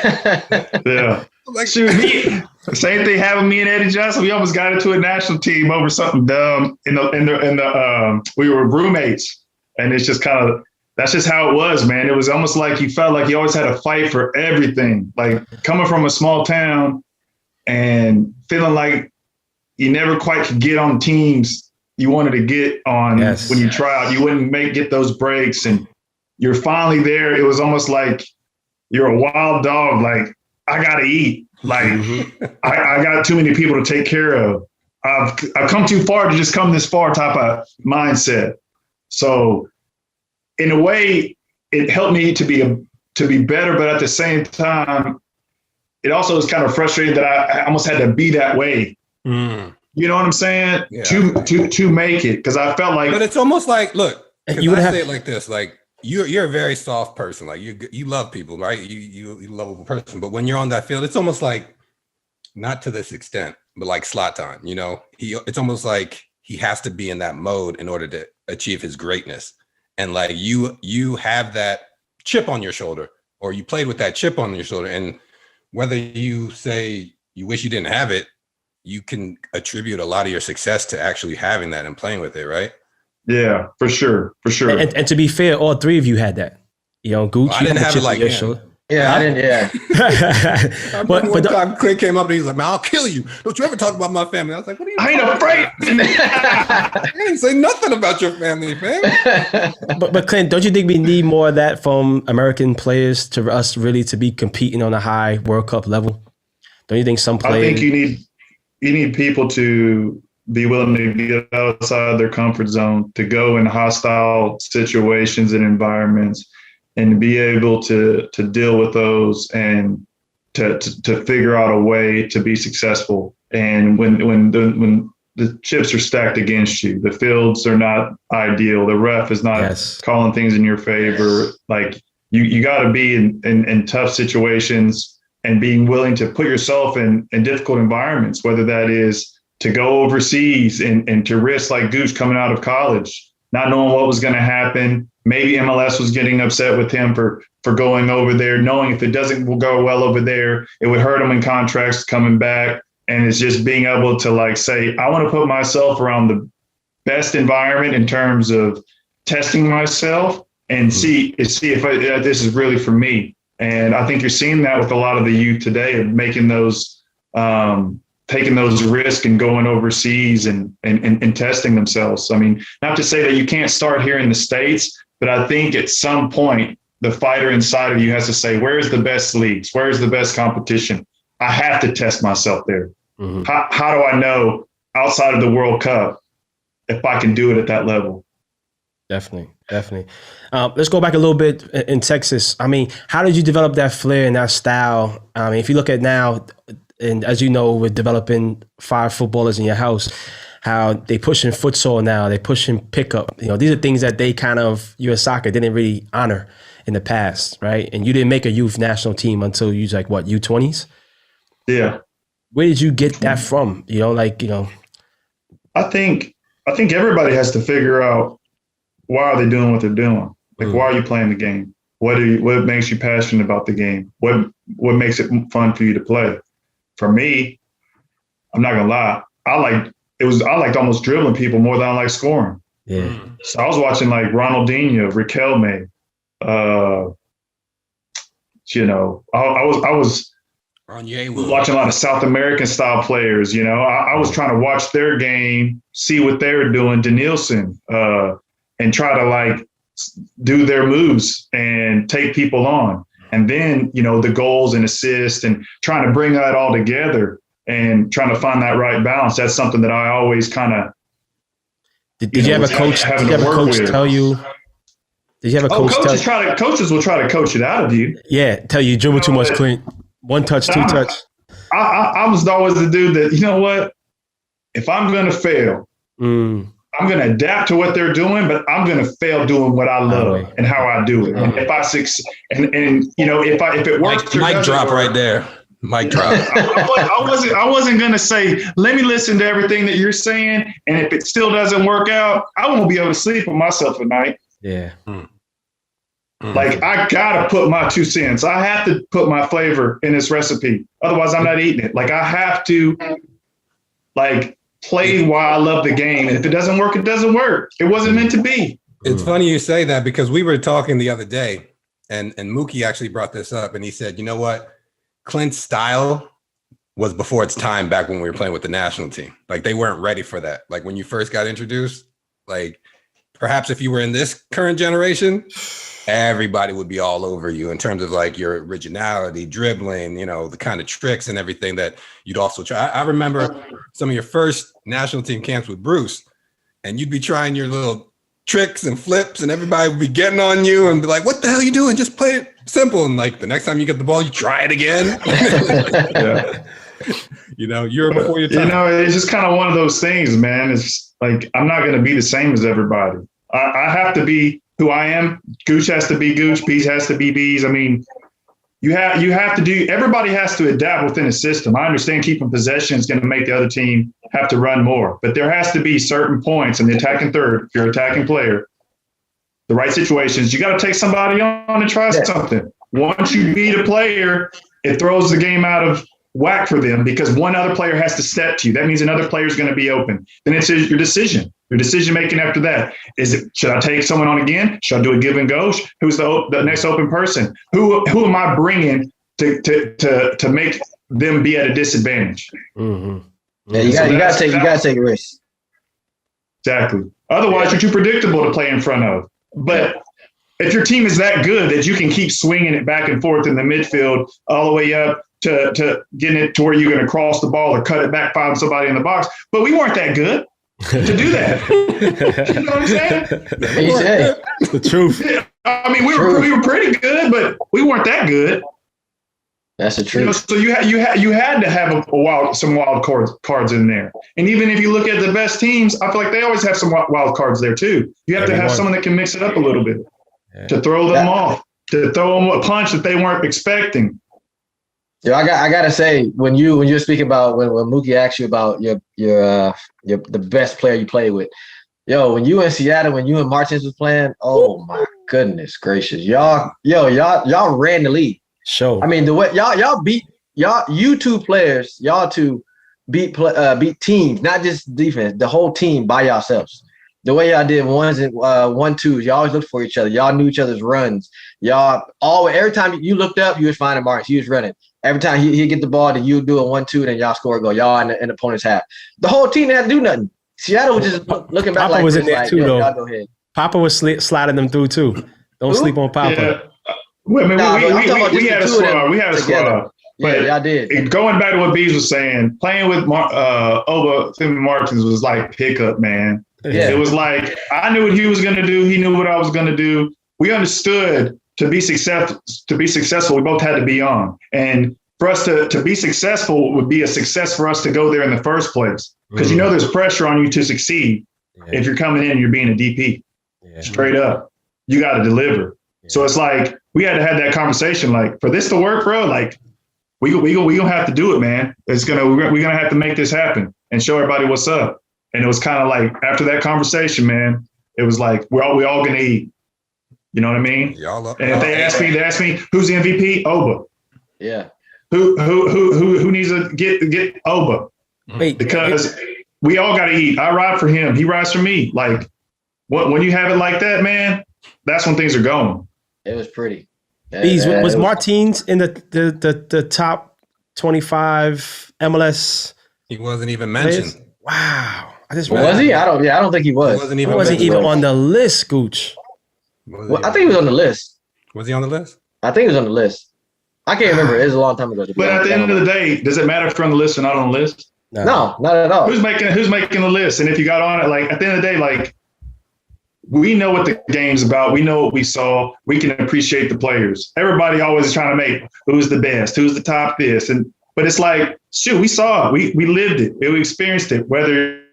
yeah. Like, shoot, same thing happened with me and Eddie Johnson. We almost got into a national team over something dumb. We were roommates, and it's just kind of that's just how it was, man. It was almost like you felt like you always had to fight for everything. Like coming from a small town and feeling like you never quite could get on teams you wanted to get on when you try out. You wouldn't get those breaks, and you're finally there. It was almost like you're a wild dog. Like, I got to eat. Like, I got too many people to take care of. I've come too far to just come this far type of mindset. So in a way, it helped me to be better, but at the same time, it also was kind of frustrating that I almost had to be that way. Mm. You know what I'm saying? Yeah. To make it, because I felt like. But it's almost like, look, you would say it like this, like you're a very soft person, like you love people, right? You lovable person, but when you're on that field, it's almost like not to this extent, but like Zlatan, it's almost like he has to be in that mode in order to achieve his greatness, and like you have that chip on your shoulder, or you played with that chip on your shoulder, and whether you say you wish you didn't have it, you can attribute a lot of your success to actually having that and playing with it, right? Yeah, for sure. And to be fair, all three of you had that. Gucci. I didn't have it like him. Yeah, I didn't. Yeah. but one time Clint came up and he's like, "Man, I'll kill you. Don't you ever talk about my family?" I was like, "What are you?" I ain't afraid. I didn't say nothing about your family, fam. But Clint, don't you think we need more of that from American players to us really to be competing on a high World Cup level? Don't you think some players? I think you need people to be willing to get outside their comfort zone, to go in hostile situations and environments, and be able to deal with those and to figure out a way to be successful. And when the chips are stacked against you, the fields are not ideal, the ref is not calling things in your favor. Like you got to be in tough situations and being willing to put yourself in difficult environments, whether that is to go overseas and to risk, like Goose coming out of college, not knowing what was going to happen. Maybe MLS was getting upset with him for going over there, knowing if it doesn't go well over there, it would hurt him in contracts coming back. And it's just being able to like say, I want to put myself around the best environment in terms of testing myself, and see if this is really for me. And I think you're seeing that with a lot of the youth today, of making those, taking those risks and going overseas and testing themselves. I mean, not to say that you can't start here in the States, but I think at some point the fighter inside of you has to say, where's the best leagues? Where's the best competition? I have to test myself there. Mm-hmm. How do I know outside of the World Cup if I can do it at that level? Definitely. Let's go back a little bit in Texas. I mean, how did you develop that flair and that style? I mean, if you look at now, and as you know, we're developing 5 footballers in your house, how they pushing futsal now, they pushing pickup. You know, these are things that they kind of, U.S. Soccer didn't really honor in the past, right? And you didn't make a youth national team until you was like, what, U20s? Yeah. Where did you get that from? You know, like, you know. I think everybody has to figure out, why are they doing what they're doing? Like, why are you playing the game? What makes you passionate about the game? What makes it fun for you to play? For me, I'm not gonna lie, I liked almost dribbling people more than I like scoring. Yeah. So I was watching like Ronaldinho, Riquelme. I was Onyewu. Watching a lot of South American style players. You know, I was trying to watch their game, see what they were doing, Denilson, and try to like do their moves and take people on. And then, you know, the goals and assists and trying to bring that all together and trying to find that right balance. That's something that I always kind of. Did you have a coach? Did you have a coach tell you? Did you have a coach? Coaches will try to coach it out of you. Yeah, tell you dribble too much, Clint. 1 touch, 2 touch. I was always the dude that, you know what? If I'm going to fail, I'm going to adapt to what they're doing, but I'm going to fail doing what I love and how I do it. And if I succeed, and you know, if it works, mic drop right there. Mic drop. I wasn't going to say, let me listen to everything that you're saying, and if it still doesn't work out, I won't be able to sleep with myself at night. Yeah. Like, I gotta put my 2 cents. I have to put my flavor in this recipe. Otherwise, I'm not eating it. Like, I have to, like, play while I love the game. And if it doesn't work, it doesn't work. It wasn't meant to be. It's funny you say that, because we were talking the other day, and Mookie actually brought this up, and he said, you know what? Clint's style was before its time back when we were playing with the national team. Like, they weren't ready for that. Like, when you first got introduced, like, perhaps if you were in this current generation, everybody would be all over you in terms of like your originality, dribbling, you know, the kind of tricks and everything that you'd also try. I remember some of your first national team camps with Bruce, and you'd be trying your little tricks and flips, and everybody would be getting on you and be like, what the hell are you doing? Just play it simple. And like the next time you get the ball, you try it again. Yeah. You know, you're before your time. You know, it's just kind of one of those things, man. It's like, I'm not going to be the same as everybody. I have to be who I am. Gooch has to be Gooch. Bees has to be Bees. I mean, you have to do. Everybody has to adapt within a system. I understand keeping possession is going to make the other team have to run more, but there has to be certain points in the attacking third. If you're an attacking player, the right situations, you got to take somebody on and try something. Once you beat a player, it throws the game out of whack for them because one other player has to step to you. That means another player is going to be open. Then it's your decision. Your decision making after that is it, should I take someone on again? Should I do a give and go? Who's the next open person? Who am I bringing to make them be at a disadvantage? Mm-hmm. Yeah, you got to take a risk. Exactly. Otherwise, you're too predictable to play in front of. But if your team is that good that you can keep swinging it back and forth in the midfield all the way up to getting it to where you're going to cross the ball or cut it back, find somebody in the box. But we weren't that good to do that. You know what I'm saying? The truth. Yeah. I mean, we were pretty good, but we weren't that good. That's the truth. You know, so you had to have some wild cards in there. And even if you look at the best teams, I feel like they always have some wild cards there too. You have to have someone that can mix it up a little bit to throw them off, to throw them a punch that they weren't expecting. Yo, I gotta say, when you're speaking about when Mookie asked you about the best player you played with, yo, when you in Seattle, when you and Martins was playing, oh my goodness gracious, y'all ran the league. Sure. I mean, the way y'all beat you two players, y'all two beat teams, not just defense, the whole team by yourselves. The way y'all did ones and 1-2s, y'all always looked for each other. Y'all knew each other's runs. Y'all always, every time you looked up, you was finding Marcus. He was running. Every time he'd get the ball, then you'd do a 1-2, then y'all score a goal. Y'all in the opponent's half. The whole team didn't have to do nothing. Seattle was just looking back. Papa like was this, in there like, too, yo, though. y'all go ahead. Papa was sliding them through too. Don't sleep on Papa. Yeah. Well, I mean, we had a squad. We had a squad. Yeah, but y'all did. Going back to what Bees was saying, playing with Oba Martins was like pickup, man. Yeah. It was like I knew what he was going to do. He knew what I was going to do. We understood to be successful, we both had to be on. And for us to be successful would be a success for us to go there in the first place. Because you know there's pressure on you to succeed if you're coming in and you're being a DP. Straight up. You got to deliver. So it's like we had to have that conversation. Like, for this to work, bro, like we gonna have to do it, man. We're gonna have to make this happen and show everybody what's up. And it was kind of like after that conversation, man, it was like we all gonna eat. You know what I mean? Y'all up. And if they ask me who's the MVP, Oba. Yeah. Who needs to get Oba? Wait, because we all got to eat. I ride for him. He rides for me. Like when you have it like that, man, that's when things are going. It was pretty. Was Martins in the top 25 MLS? He wasn't even mentioned. Players? Wow. Was he? I don't think he was. He wasn't even on the list, Gooch. Well, I think he was on the list. Was he on the list? I think he was on the list. I can't remember. It was a long time ago. But at the end of the day, does it matter if you're on the list or not on the list? No, not at all. Who's making the list? And if you got on it, like at the end of the day, like we know what the game's about. We know what we saw. We can appreciate the players. Everybody always is trying to make who's the best, who's the top this. But it's like, shoot, we saw it. We lived it. We experienced it. Whether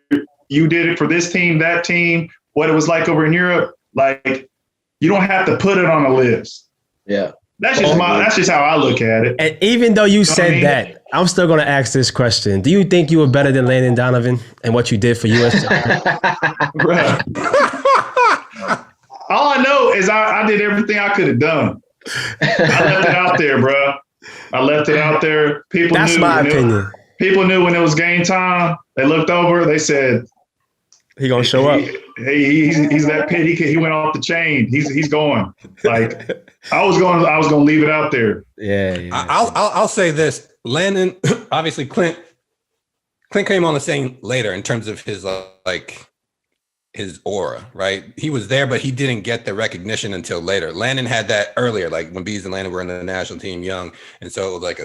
you did it for this team, that team, what it was like over in Europe, like you don't have to put it on a list. Yeah. That's just how I look at it. And even though you said that, I'm still going to ask this question. Do you think you were better than Landon Donovan and what you did for U.S. Bruh. All I know is I did everything I could have done. I left it out there, bro. I left it out there. That's my opinion. People knew when it was game time. They looked over. They said, "He gonna show up. He's that pit. He went off the chain. He's going." Like I was going to leave it out there. Yeah. I'll say this. Landon, obviously, Clint came on the scene later in terms of his his aura, right? He was there, but he didn't get the recognition until later. Landon had that earlier, like when Beasley and Landon were in the national team young, and so it was like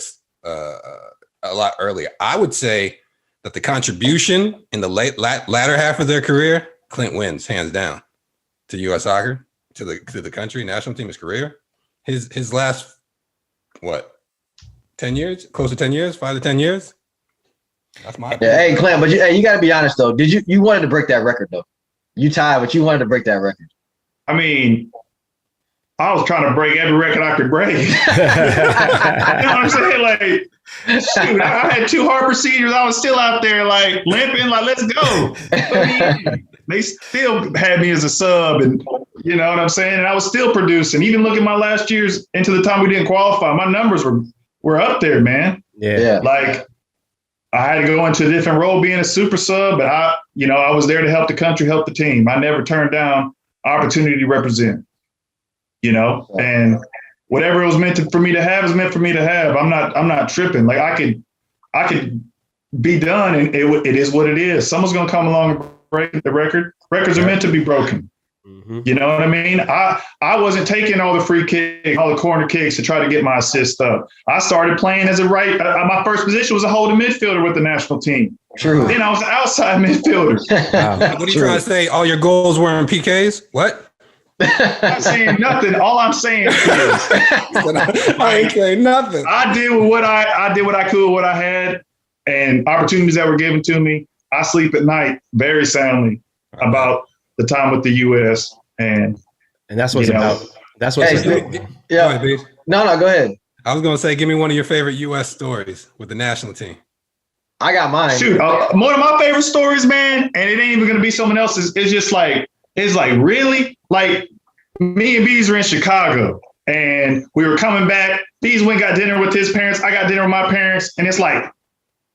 a lot earlier. I would say that the contribution in the latter half of their career, Clint wins hands down to U.S. soccer, to the country, national team, his career. His last 10 years, close to 10 years, 5 to 10 years. That's my opinion. Hey, Clint, but you got to be honest though. Did you wanted to break that record though? You tied, but you wanted to break that record. I mean, I was trying to break every record I could break. You know what I'm saying? Like, shoot, I had 2 heart procedures. I was still out there like limping, like, let's go. I mean, they still had me as a sub, and you know what I'm saying? And I was still producing. Even look at my last years into the time we didn't qualify, my numbers were up there, man. Yeah. Like, I had to go into a different role being a super sub, but I was there to help the country, help the team. I never turned down opportunity to represent, and whatever it was for me to have is meant for me to have. I'm not tripping. Like I could be done, and it is what it is. Someone's going to come along and break the record. Records are meant to be broken. Mm-hmm. You know what I mean? I wasn't taking all the free kicks, all the corner kicks to try to get my assist up. I started playing as a right. My first position was a holding midfielder with the national team. True. Then I was an outside midfielder. What are you trying to say? All your goals were in PKs? What? I'm not saying nothing. All I'm saying is I ain't saying nothing. I did what I could with what I had, and opportunities that were given to me. I sleep at night very soundly about the time with the U.S. and that's what it's about. That's what it's about. Yeah. No, go ahead. I was going to say, give me one of your favorite U.S. stories with the national team. I got mine. Shoot, one of my favorite stories, man, and it ain't even going to be someone else's. It's just like, really? Like, me and Bees were in Chicago, and we were coming back. Bees went and got dinner with his parents. I got dinner with my parents, and it's like,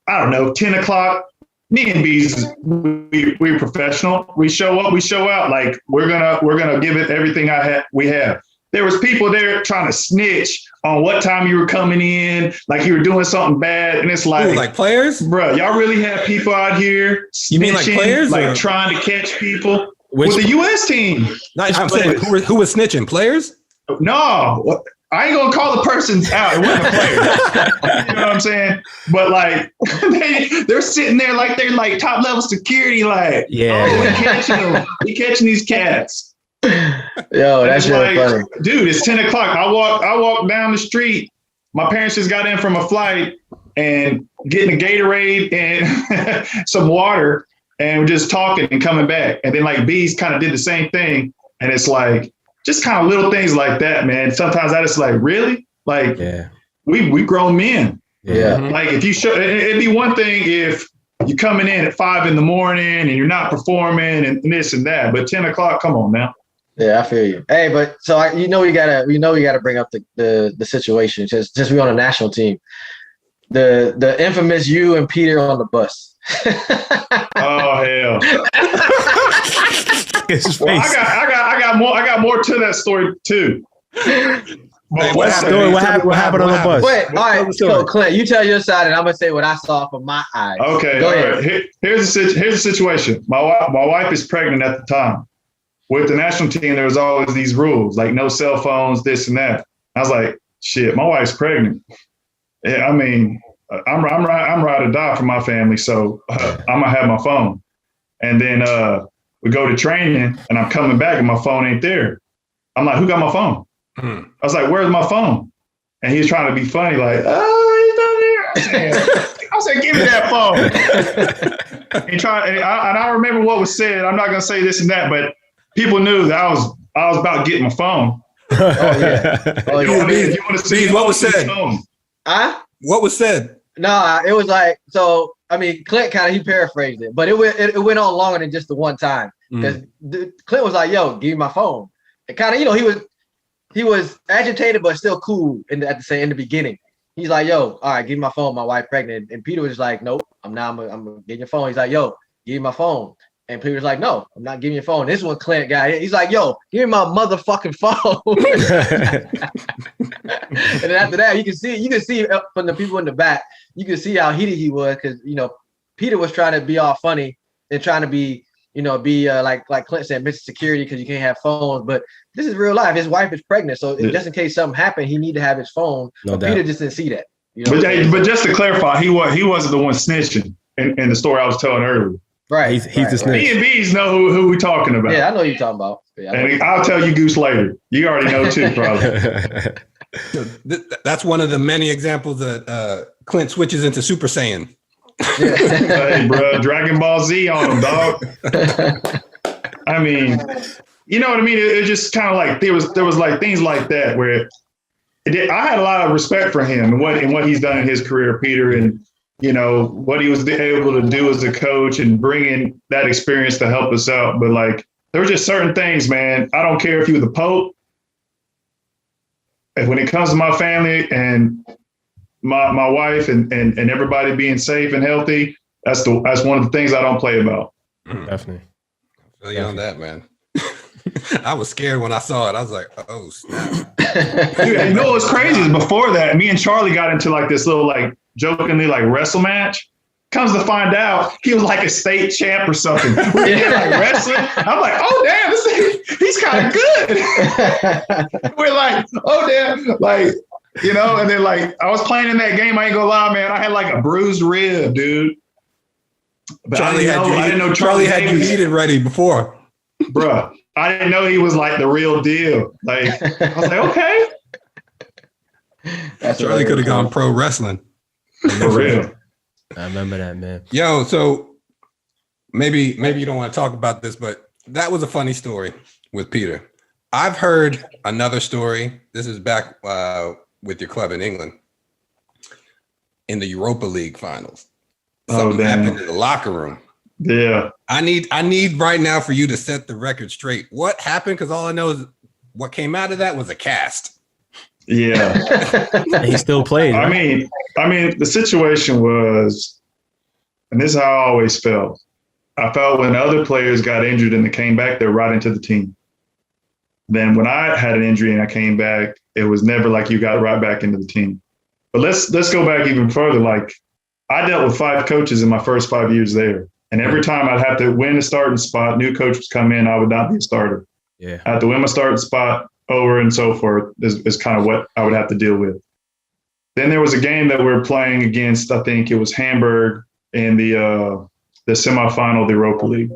I don't know, 10 o'clock. me and Bees, we're professional. We show up, we show out. Like we're gonna give it everything we have. There was people there trying to snitch on what time you were coming in, like you were doing something bad, and it's like players, bro. Y'all really have people out here snitching, you mean like players, like trying to catch people Which with the U.S. team? I'm saying who was snitching? Players? No, I ain't gonna call the person out. It wasn't a player. You know what I'm saying? But like they're sitting there like they're like top level security. Like, we catching these cats. Yo, that's really funny. Dude, it's 10 o'clock. I walk down the street. My parents just got in from a flight and getting a Gatorade and some water and we're just talking and coming back. And then like Bees kind of did the same thing. And it's like just kind of little things like that, man. Sometimes I just like, really? Like we grown men. Yeah. Like if you show, it'd be one thing if you're coming in at 5 a.m. and you're not performing and this and that, but 10 o'clock, come on now. Yeah, I feel you. Hey, but so we gotta bring up the situation. Just we on a national team. The infamous you and Peter on the bus. Oh hell! Well, I got more to that story too. What happened on the bus? Wait, all right. So Clint, you tell your side, and I'm gonna say what I saw from my eyes. Okay, go ahead. Right. Here's the situation. My wife is pregnant at the time. With the national team, there was always these rules, like no cell phones, this and that. I was like, shit, my wife's pregnant. Yeah, I mean, I'm ride or die for my family, so I'm gonna have my phone. And then we go to training, and I'm coming back, and my phone ain't there. I'm like, who got my phone? I was like, where's my phone? And he was trying to be funny, like, oh, he's not here. I said, give me that phone. And I remember what was said. I'm not gonna say this and that, but people knew that I was about to get my phone. Oh yeah. If you want to see what was said? What was said? No, it was like, so I mean, Clint he paraphrased it, but it went on longer than just the one time. Because Clint was like, yo, give me my phone. And kind of, he was agitated but still cool in the beginning. He's like, yo, all right, give me my phone, my wife pregnant. And Peter was just like, nope, I'm gonna get your phone. He's like, yo, give me my phone. And Peter was like, no, I'm not giving you a phone. This one Clint guy, he's like, yo, give me my motherfucking phone. And then after that, you can see from the people in the back, you can see how heated he was because, Peter was trying to be all funny and trying to be, like Clint said, Mr. Security because you can't have phones. But this is real life. His wife is pregnant. So just in case something happened, he need to have his phone. No doubt. Peter just didn't see that. But just to clarify, he wasn't the one snitching in the story I was telling earlier. Right. He's the snitch. Me and Bees know who we're talking about. Yeah, I know who you're talking about. And I'll tell you Goose later. You already know too, probably. That's one of the many examples that Clint switches into Super Saiyan. Yeah. Hey, bro, Dragon Ball Z on him, dog. I mean, you know what I mean? It just kind of like there was like things like that where I had a lot of respect for him and what he's done in his career, Peter, and what he was able to do as a coach and bringing that experience to help us out. But like, there were just certain things, man. I don't care if you were the Pope. When it comes to my family and my wife and everybody being safe and healthy, that's one of the things I don't play about. Definitely. I feel you on that, man. I was scared when I saw it. I was like, oh snap. Dude, what's crazy is before that, me and Charlie got into like this little like jokingly like wrestle match. Comes to find out, he was like a state champ or something. We did like wrestling. I'm like, oh damn, he's kind of good. We're like, oh damn, like and then like I was playing in that game. I ain't gonna lie, man. I had like a bruised rib, dude. But I didn't know Charlie had you heated ready before, bruh. I didn't know he was like the real deal. Like I was like, okay. Charlie could have gone pro wrestling. For real. I remember that, man. Yo, so maybe you don't want to talk about this, but that was a funny story with Peter. I've heard another story. This is back with your club in England in the Europa League finals. Something happened in the locker room. Yeah. I need right now for you to set the record straight. What happened? Because all I know is what came out of that was a cast. Yeah. And he still played. Right? I mean, the situation was and this is how I always felt. I felt when other players got injured and they came back, they're right into the team. Then when I had an injury and I came back, it was never like you got right back into the team. But let's go back even further. Like, I dealt with 5 coaches in my first 5 years there. And every time I'd have to win a starting spot, new coach would come in, I would not be a starter. Yeah. I had to win my starting spot over and so forth is kind of what I would have to deal with. Then there was a game that we were playing against, I think it was Hamburg in the semifinal of the Europa League.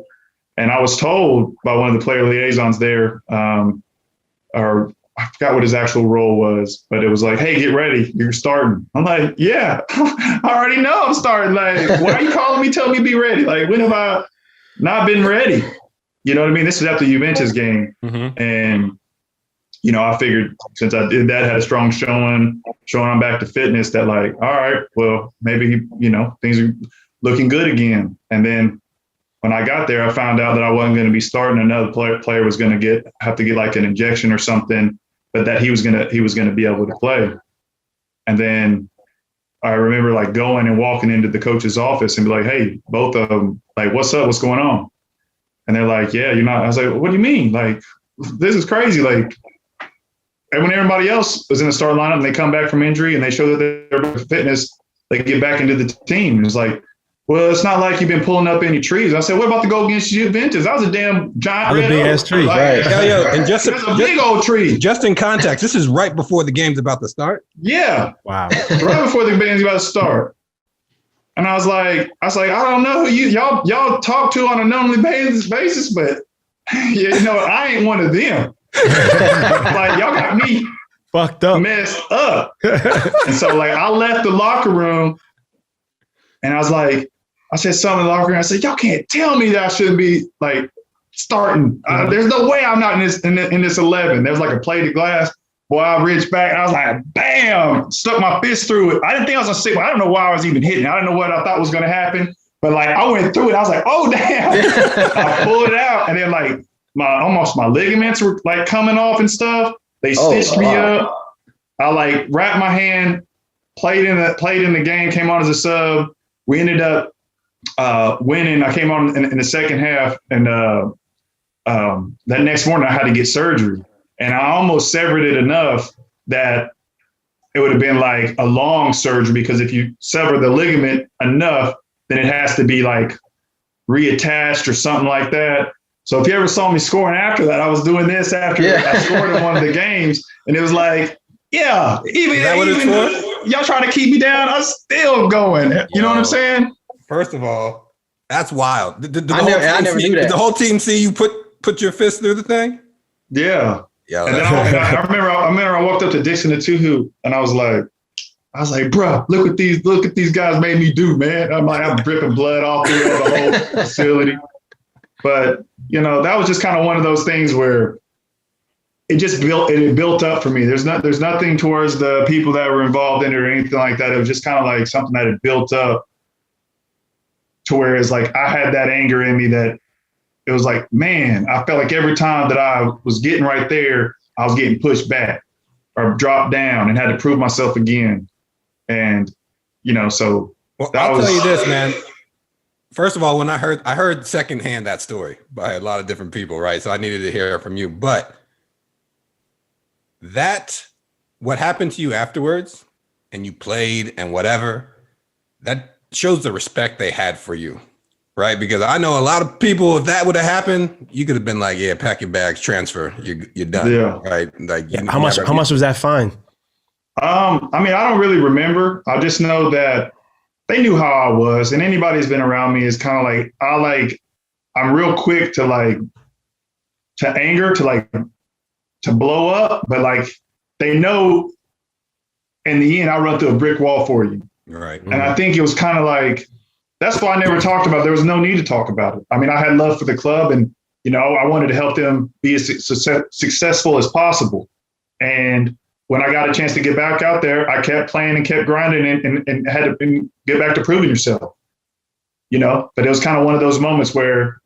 And I was told by one of the player liaisons there, or I forgot what his actual role was, but it was like, hey, get ready, you're starting. I'm like, yeah, I already know I'm starting. Like, why are you calling me, telling me to be ready? Like, when have I not been ready? You know what I mean? This is after the Juventus game. Mm-hmm. And, you know, I figured since I did that, had a strong showing I'm back to fitness, that like, all right, well, maybe, you know, things are looking good again. And then when I got there, I found out that I wasn't going to be starting. Another player was going to have to get like an injection or something, but that he was going to be able to play. And then I remember like going and walking into the coach's office and be like, hey, both of them, like, what's up? What's going on? And they're like, yeah, you're not. I was like, what do you mean? Like, this is crazy. Like, and when everybody else was in the start lineup and they come back from injury and they show that they're fitness, they get back into the team. And it's like, well, it's not like you've been pulling up any trees. I said, what about to go against Juventus? That was a damn giant red big ass tree. Like, right. Hell yeah. And just a big old tree. Just in context, this is right before the game's about to start. Yeah. Wow. Right before the game's about to start. And I was like, I don't know who y'all talk to on a normally basis, but you know, I ain't one of them. Like, y'all got me fucked up, messed up. And so like I left the locker room and I was like, I said something in the locker room. I said, y'all can't tell me that I shouldn't be like starting. There's no way I'm not in this 11. There's like a plate of glass. Boy, I reached back and I was like, bam, stuck my fist through it. I didn't think I was going to stick, but I don't know why I was even hitting. I didn't know what I thought was going to happen. But like I went through it. I was like, oh, damn. I pulled it out. And then like my ligaments were like coming off and stuff. They stitched me up. I like wrapped my hand, played in the game, came on as a sub. We ended up winning. I came on in the second half, and that next morning I had to get surgery, and I almost severed it enough that it would have been like a long surgery, because if you sever the ligament enough, then it has to be like reattached or something like that. So if you ever saw me scoring after that, I was doing this after I scored in one of the games, and it was like, yeah, even y'all trying to keep me down, I'm still going. You know what I'm saying? First of all, that's wild. Did I never knew that. Did the whole team see you put your fist through the thing? Yeah. Yeah. And then I remember I walked up to Dixon the two-hoop, and I was like, bro, look what these guys made me do, man. I'm dripping blood all through the whole facility. But you know, that was just kind of one of those things where it just built up for me. There's nothing towards the people that were involved in it or anything like that. It was just kind of like something that had built up to where it's like I had that anger in me that it was like, man, I felt like every time that I was getting right there, I was getting pushed back or dropped down and had to prove myself again. And, you know, so I'll tell you this, man. First of all, when I heard secondhand that story by a lot of different people, right? So I needed to hear it from you. But what happened to you afterwards, and you played and whatever, that shows the respect they had for you, right? Because I know a lot of people, if that would have happened, you could have been like, yeah, pack your bags, transfer, you're done, right? Like, how much was that fine? I mean, I don't really remember. I just know that they knew how I was, and anybody who's been around me is kind of like, I'm real quick to anger, to blow up, but like they know in the end I run through a brick wall for you. Right. And I think it was kind of like, that's why I never talked about it. There was no need to talk about it. I mean, I had love for the club, and, you know, I wanted to help them be as successful as possible. And when I got a chance to get back out there, I kept playing and kept grinding and had to get back to proving yourself, you know. But it was kind of one of those moments where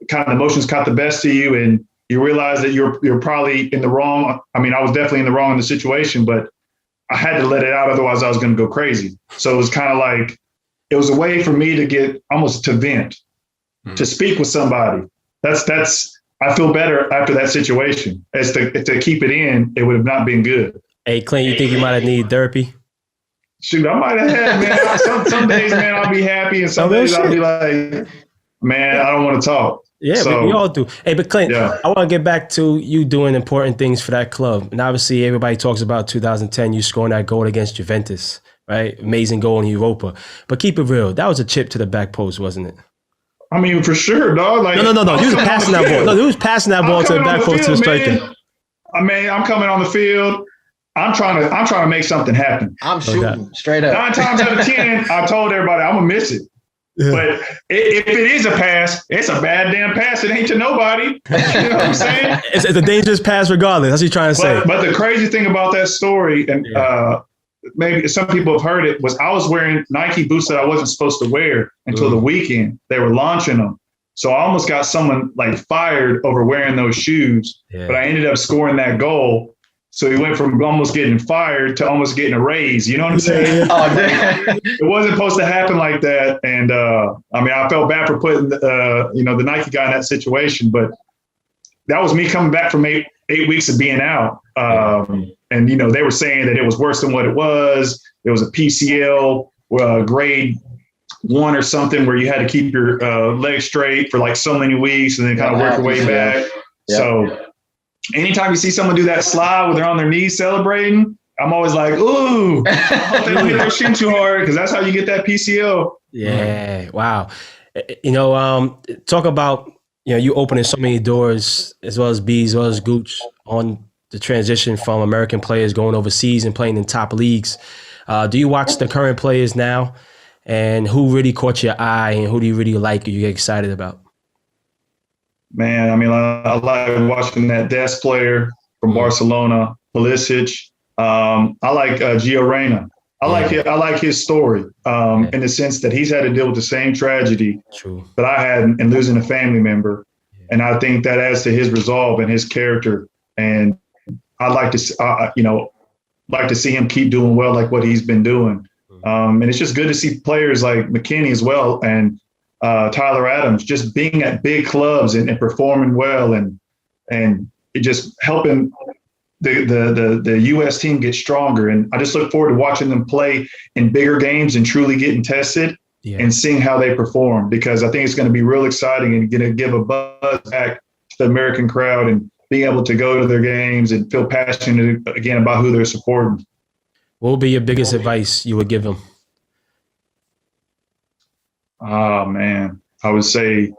kind of emotions caught the best of you, and you realize that you're probably in the wrong. I mean, I was definitely in the wrong in the situation, but I had to let it out. Otherwise I was going to go crazy. So it was kind of like, it was a way for me to get almost to vent, to speak with somebody. That's I feel better after that situation. As to keep it in, it would have not been good. Hey, Clint, you think you might have needed therapy? Shoot, I might have had, man. Some days, man, I'll be happy, and some days I'll be like, man, I don't want to talk. Yeah, so, we all do. Hey, but Clint, I want to get back to you doing important things for that club. And obviously, everybody talks about 2010, you scoring that goal against Juventus, right? Amazing goal in Europa. But keep it real. That was a chip to the back post, wasn't it? I mean, for sure, dog. Like, no. You was passing that ball. No, you was passing that ball to the back post to the striker. I mean, I'm coming on the field. I'm trying to make something happen. I'm shooting straight up. 9 times out of 10, I told everybody I'm gonna miss it. Yeah. But if it is a pass, it's a bad damn pass. It ain't to nobody. You know what I'm saying? It's a dangerous pass regardless. That's what you're trying to say. But the crazy thing about that story, and maybe some people have heard it, was I was wearing Nike boots that I wasn't supposed to wear until the weekend. They were launching them. So I almost got someone like fired over wearing those shoes. Yeah. But I ended up scoring that goal. So he went from almost getting fired to almost getting a raise. You know what I'm saying? It wasn't supposed to happen like that. And I mean, I felt bad for putting the Nike guy in that situation, but that was me coming back from eight weeks of being out. And they were saying that it was worse than what it was. It was a PCL grade 1 or something where you had to keep your legs straight for like so many weeks and then kind of work your way back. Yeah. So anytime you see someone do that slide where they're on their knees celebrating, I'm always like, ooh, I hope they don't hit their shin too hard, because that's how you get that PCL. Yeah, wow. Talk about, you opening so many doors, as well as B, as well as Gooch, on the transition from American players going overseas and playing in top leagues. Do you watch the current players now, and who really caught your eye, and who do you really like or you get excited about? Man, I mean, I like watching that Des player from Barcelona, Pulisic. I like Gio Reyna. I like his story in the sense that he's had to deal with the same tragedy that I had in losing a family member, and I think that adds to his resolve and his character. And I'd like to see him keep doing well, like what he's been doing. And it's just good to see players like McKinney as well, and Tyler Adams just being at big clubs and performing well, and it just helping the U.S. team get stronger. And I just look forward to watching them play in bigger games and truly getting tested and seeing how they perform, because I think it's going to be real exciting and going to give a buzz back to the American crowd and being able to go to their games and feel passionate again about who they're supporting. What would be your biggest advice you would give them? Oh, man, I would say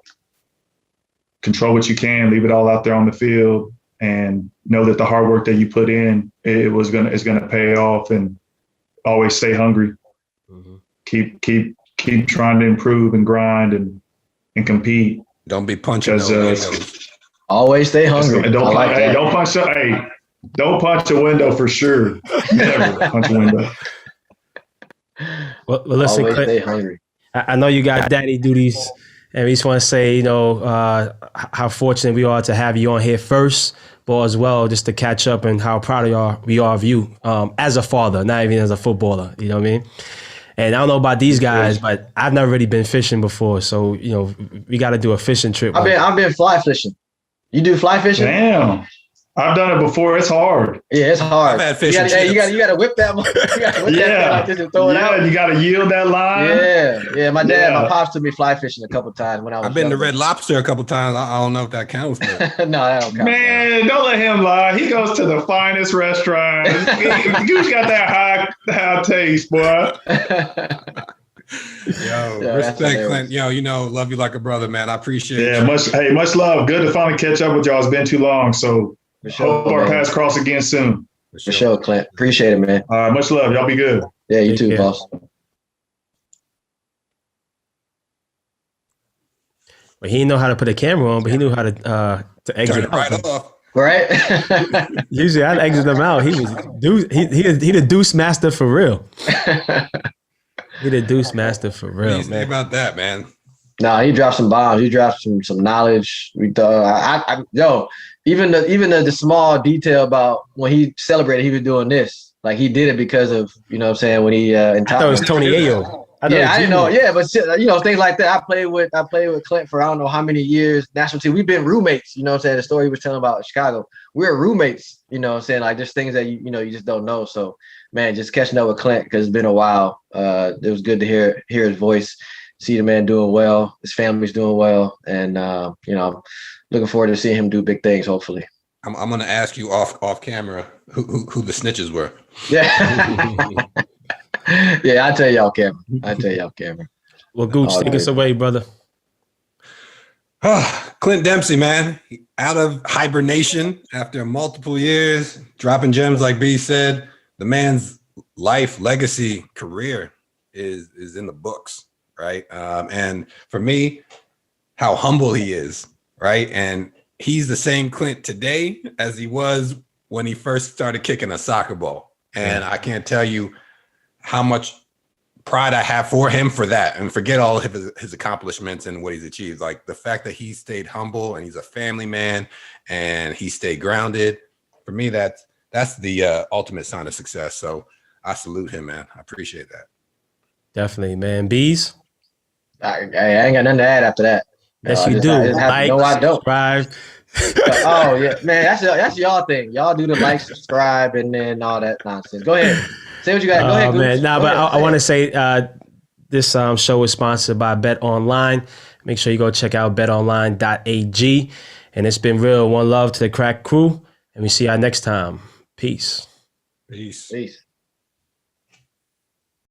control what you can, leave it all out there on the field, and know that the hard work that you put in, is gonna pay off, and always stay hungry. Mm-hmm. Keep trying to improve and grind and compete. Don't be punching no windows. Always stay hungry. Don't punch a window for sure. Never punch a window. Well, listen, always Clint, stay hungry. I know you got daddy duties, and we just want to say, how fortunate we are to have you on here first, but as well just to catch up and how proud we are of you as a father, not even as a footballer. You know what I mean? And I don't know about these guys, but I've never really been fishing before, so we got to do a fishing trip. I've been fly fishing. You do fly fishing? Damn. I've done it before. It's hard. Yeah, it's hard. I've had fish. You got to whip that. That like this and throw it out. You got to yield that line. Yeah. My pops took me fly fishing a couple times when I was. I've been to Red Lobster a couple times. I don't know if that counts. No, that don't count. Man, don't let him lie. He goes to the finest restaurant. You've got that high taste, boy. Respect, Clint. Love you like a brother, man. I appreciate it. Yeah, much love. Good to finally catch up with y'all. It's been too long, so hope our paths cross again soon. For sure, Clint. Appreciate it, man. All right, much love. Y'all be good. Yeah, you too, boss. Well, he didn't know how to put a camera on, but he knew how to exit Turn it right off. Right? Usually I'd exit him out. He the deuce master for real. He the deuce master for real. What do you say about that, man? No, he dropped some bombs. He dropped some knowledge. Even the small detail about when he celebrated, he was doing this. Like he did it because of, when he I thought it was Tony Ayo. I didn't know. Yeah, but things like that. I played with Clint for I don't know how many years. National team. We've been roommates. You know what I'm saying? The story he was telling about Chicago. We were roommates. You know what I'm saying? Like just things that you just don't know. So man, just catching up with Clint because it's been a while. It was good to hear his voice, see the man doing well, his family's doing well, and looking forward to seeing him do big things. Hopefully. I'm gonna ask you off camera who the snitches were. Yeah. Yeah, I'll tell y'all, Cameron. Well, Gooch, take us away, brother. Clint Dempsey, man, out of hibernation after multiple years, dropping gems like B said. The man's life, legacy, career is in the books, right? And for me, how humble he is, right? And he's the same Clint today as he was when he first started kicking a soccer ball. And I can't tell you how much pride I have for him for that, and forget all of his accomplishments and what he's achieved. Like the fact that he stayed humble and he's a family man and he stayed grounded. For me, that's the ultimate sign of success. So I salute him, man. I appreciate that. Definitely, man. Bees? I ain't got nothing to add after that. Yes, you do. I don't. Subscribe. Oh yeah, man. That's y'all thing. Y'all do the like, subscribe, and then all that nonsense. Go ahead. Say what you got. Go ahead, man. I want to say this show is sponsored by Bet Online. Make sure you go check out betonline.ag. And it's been real. One love to the Crack crew. And we see y'all next time. Peace. Peace. Peace.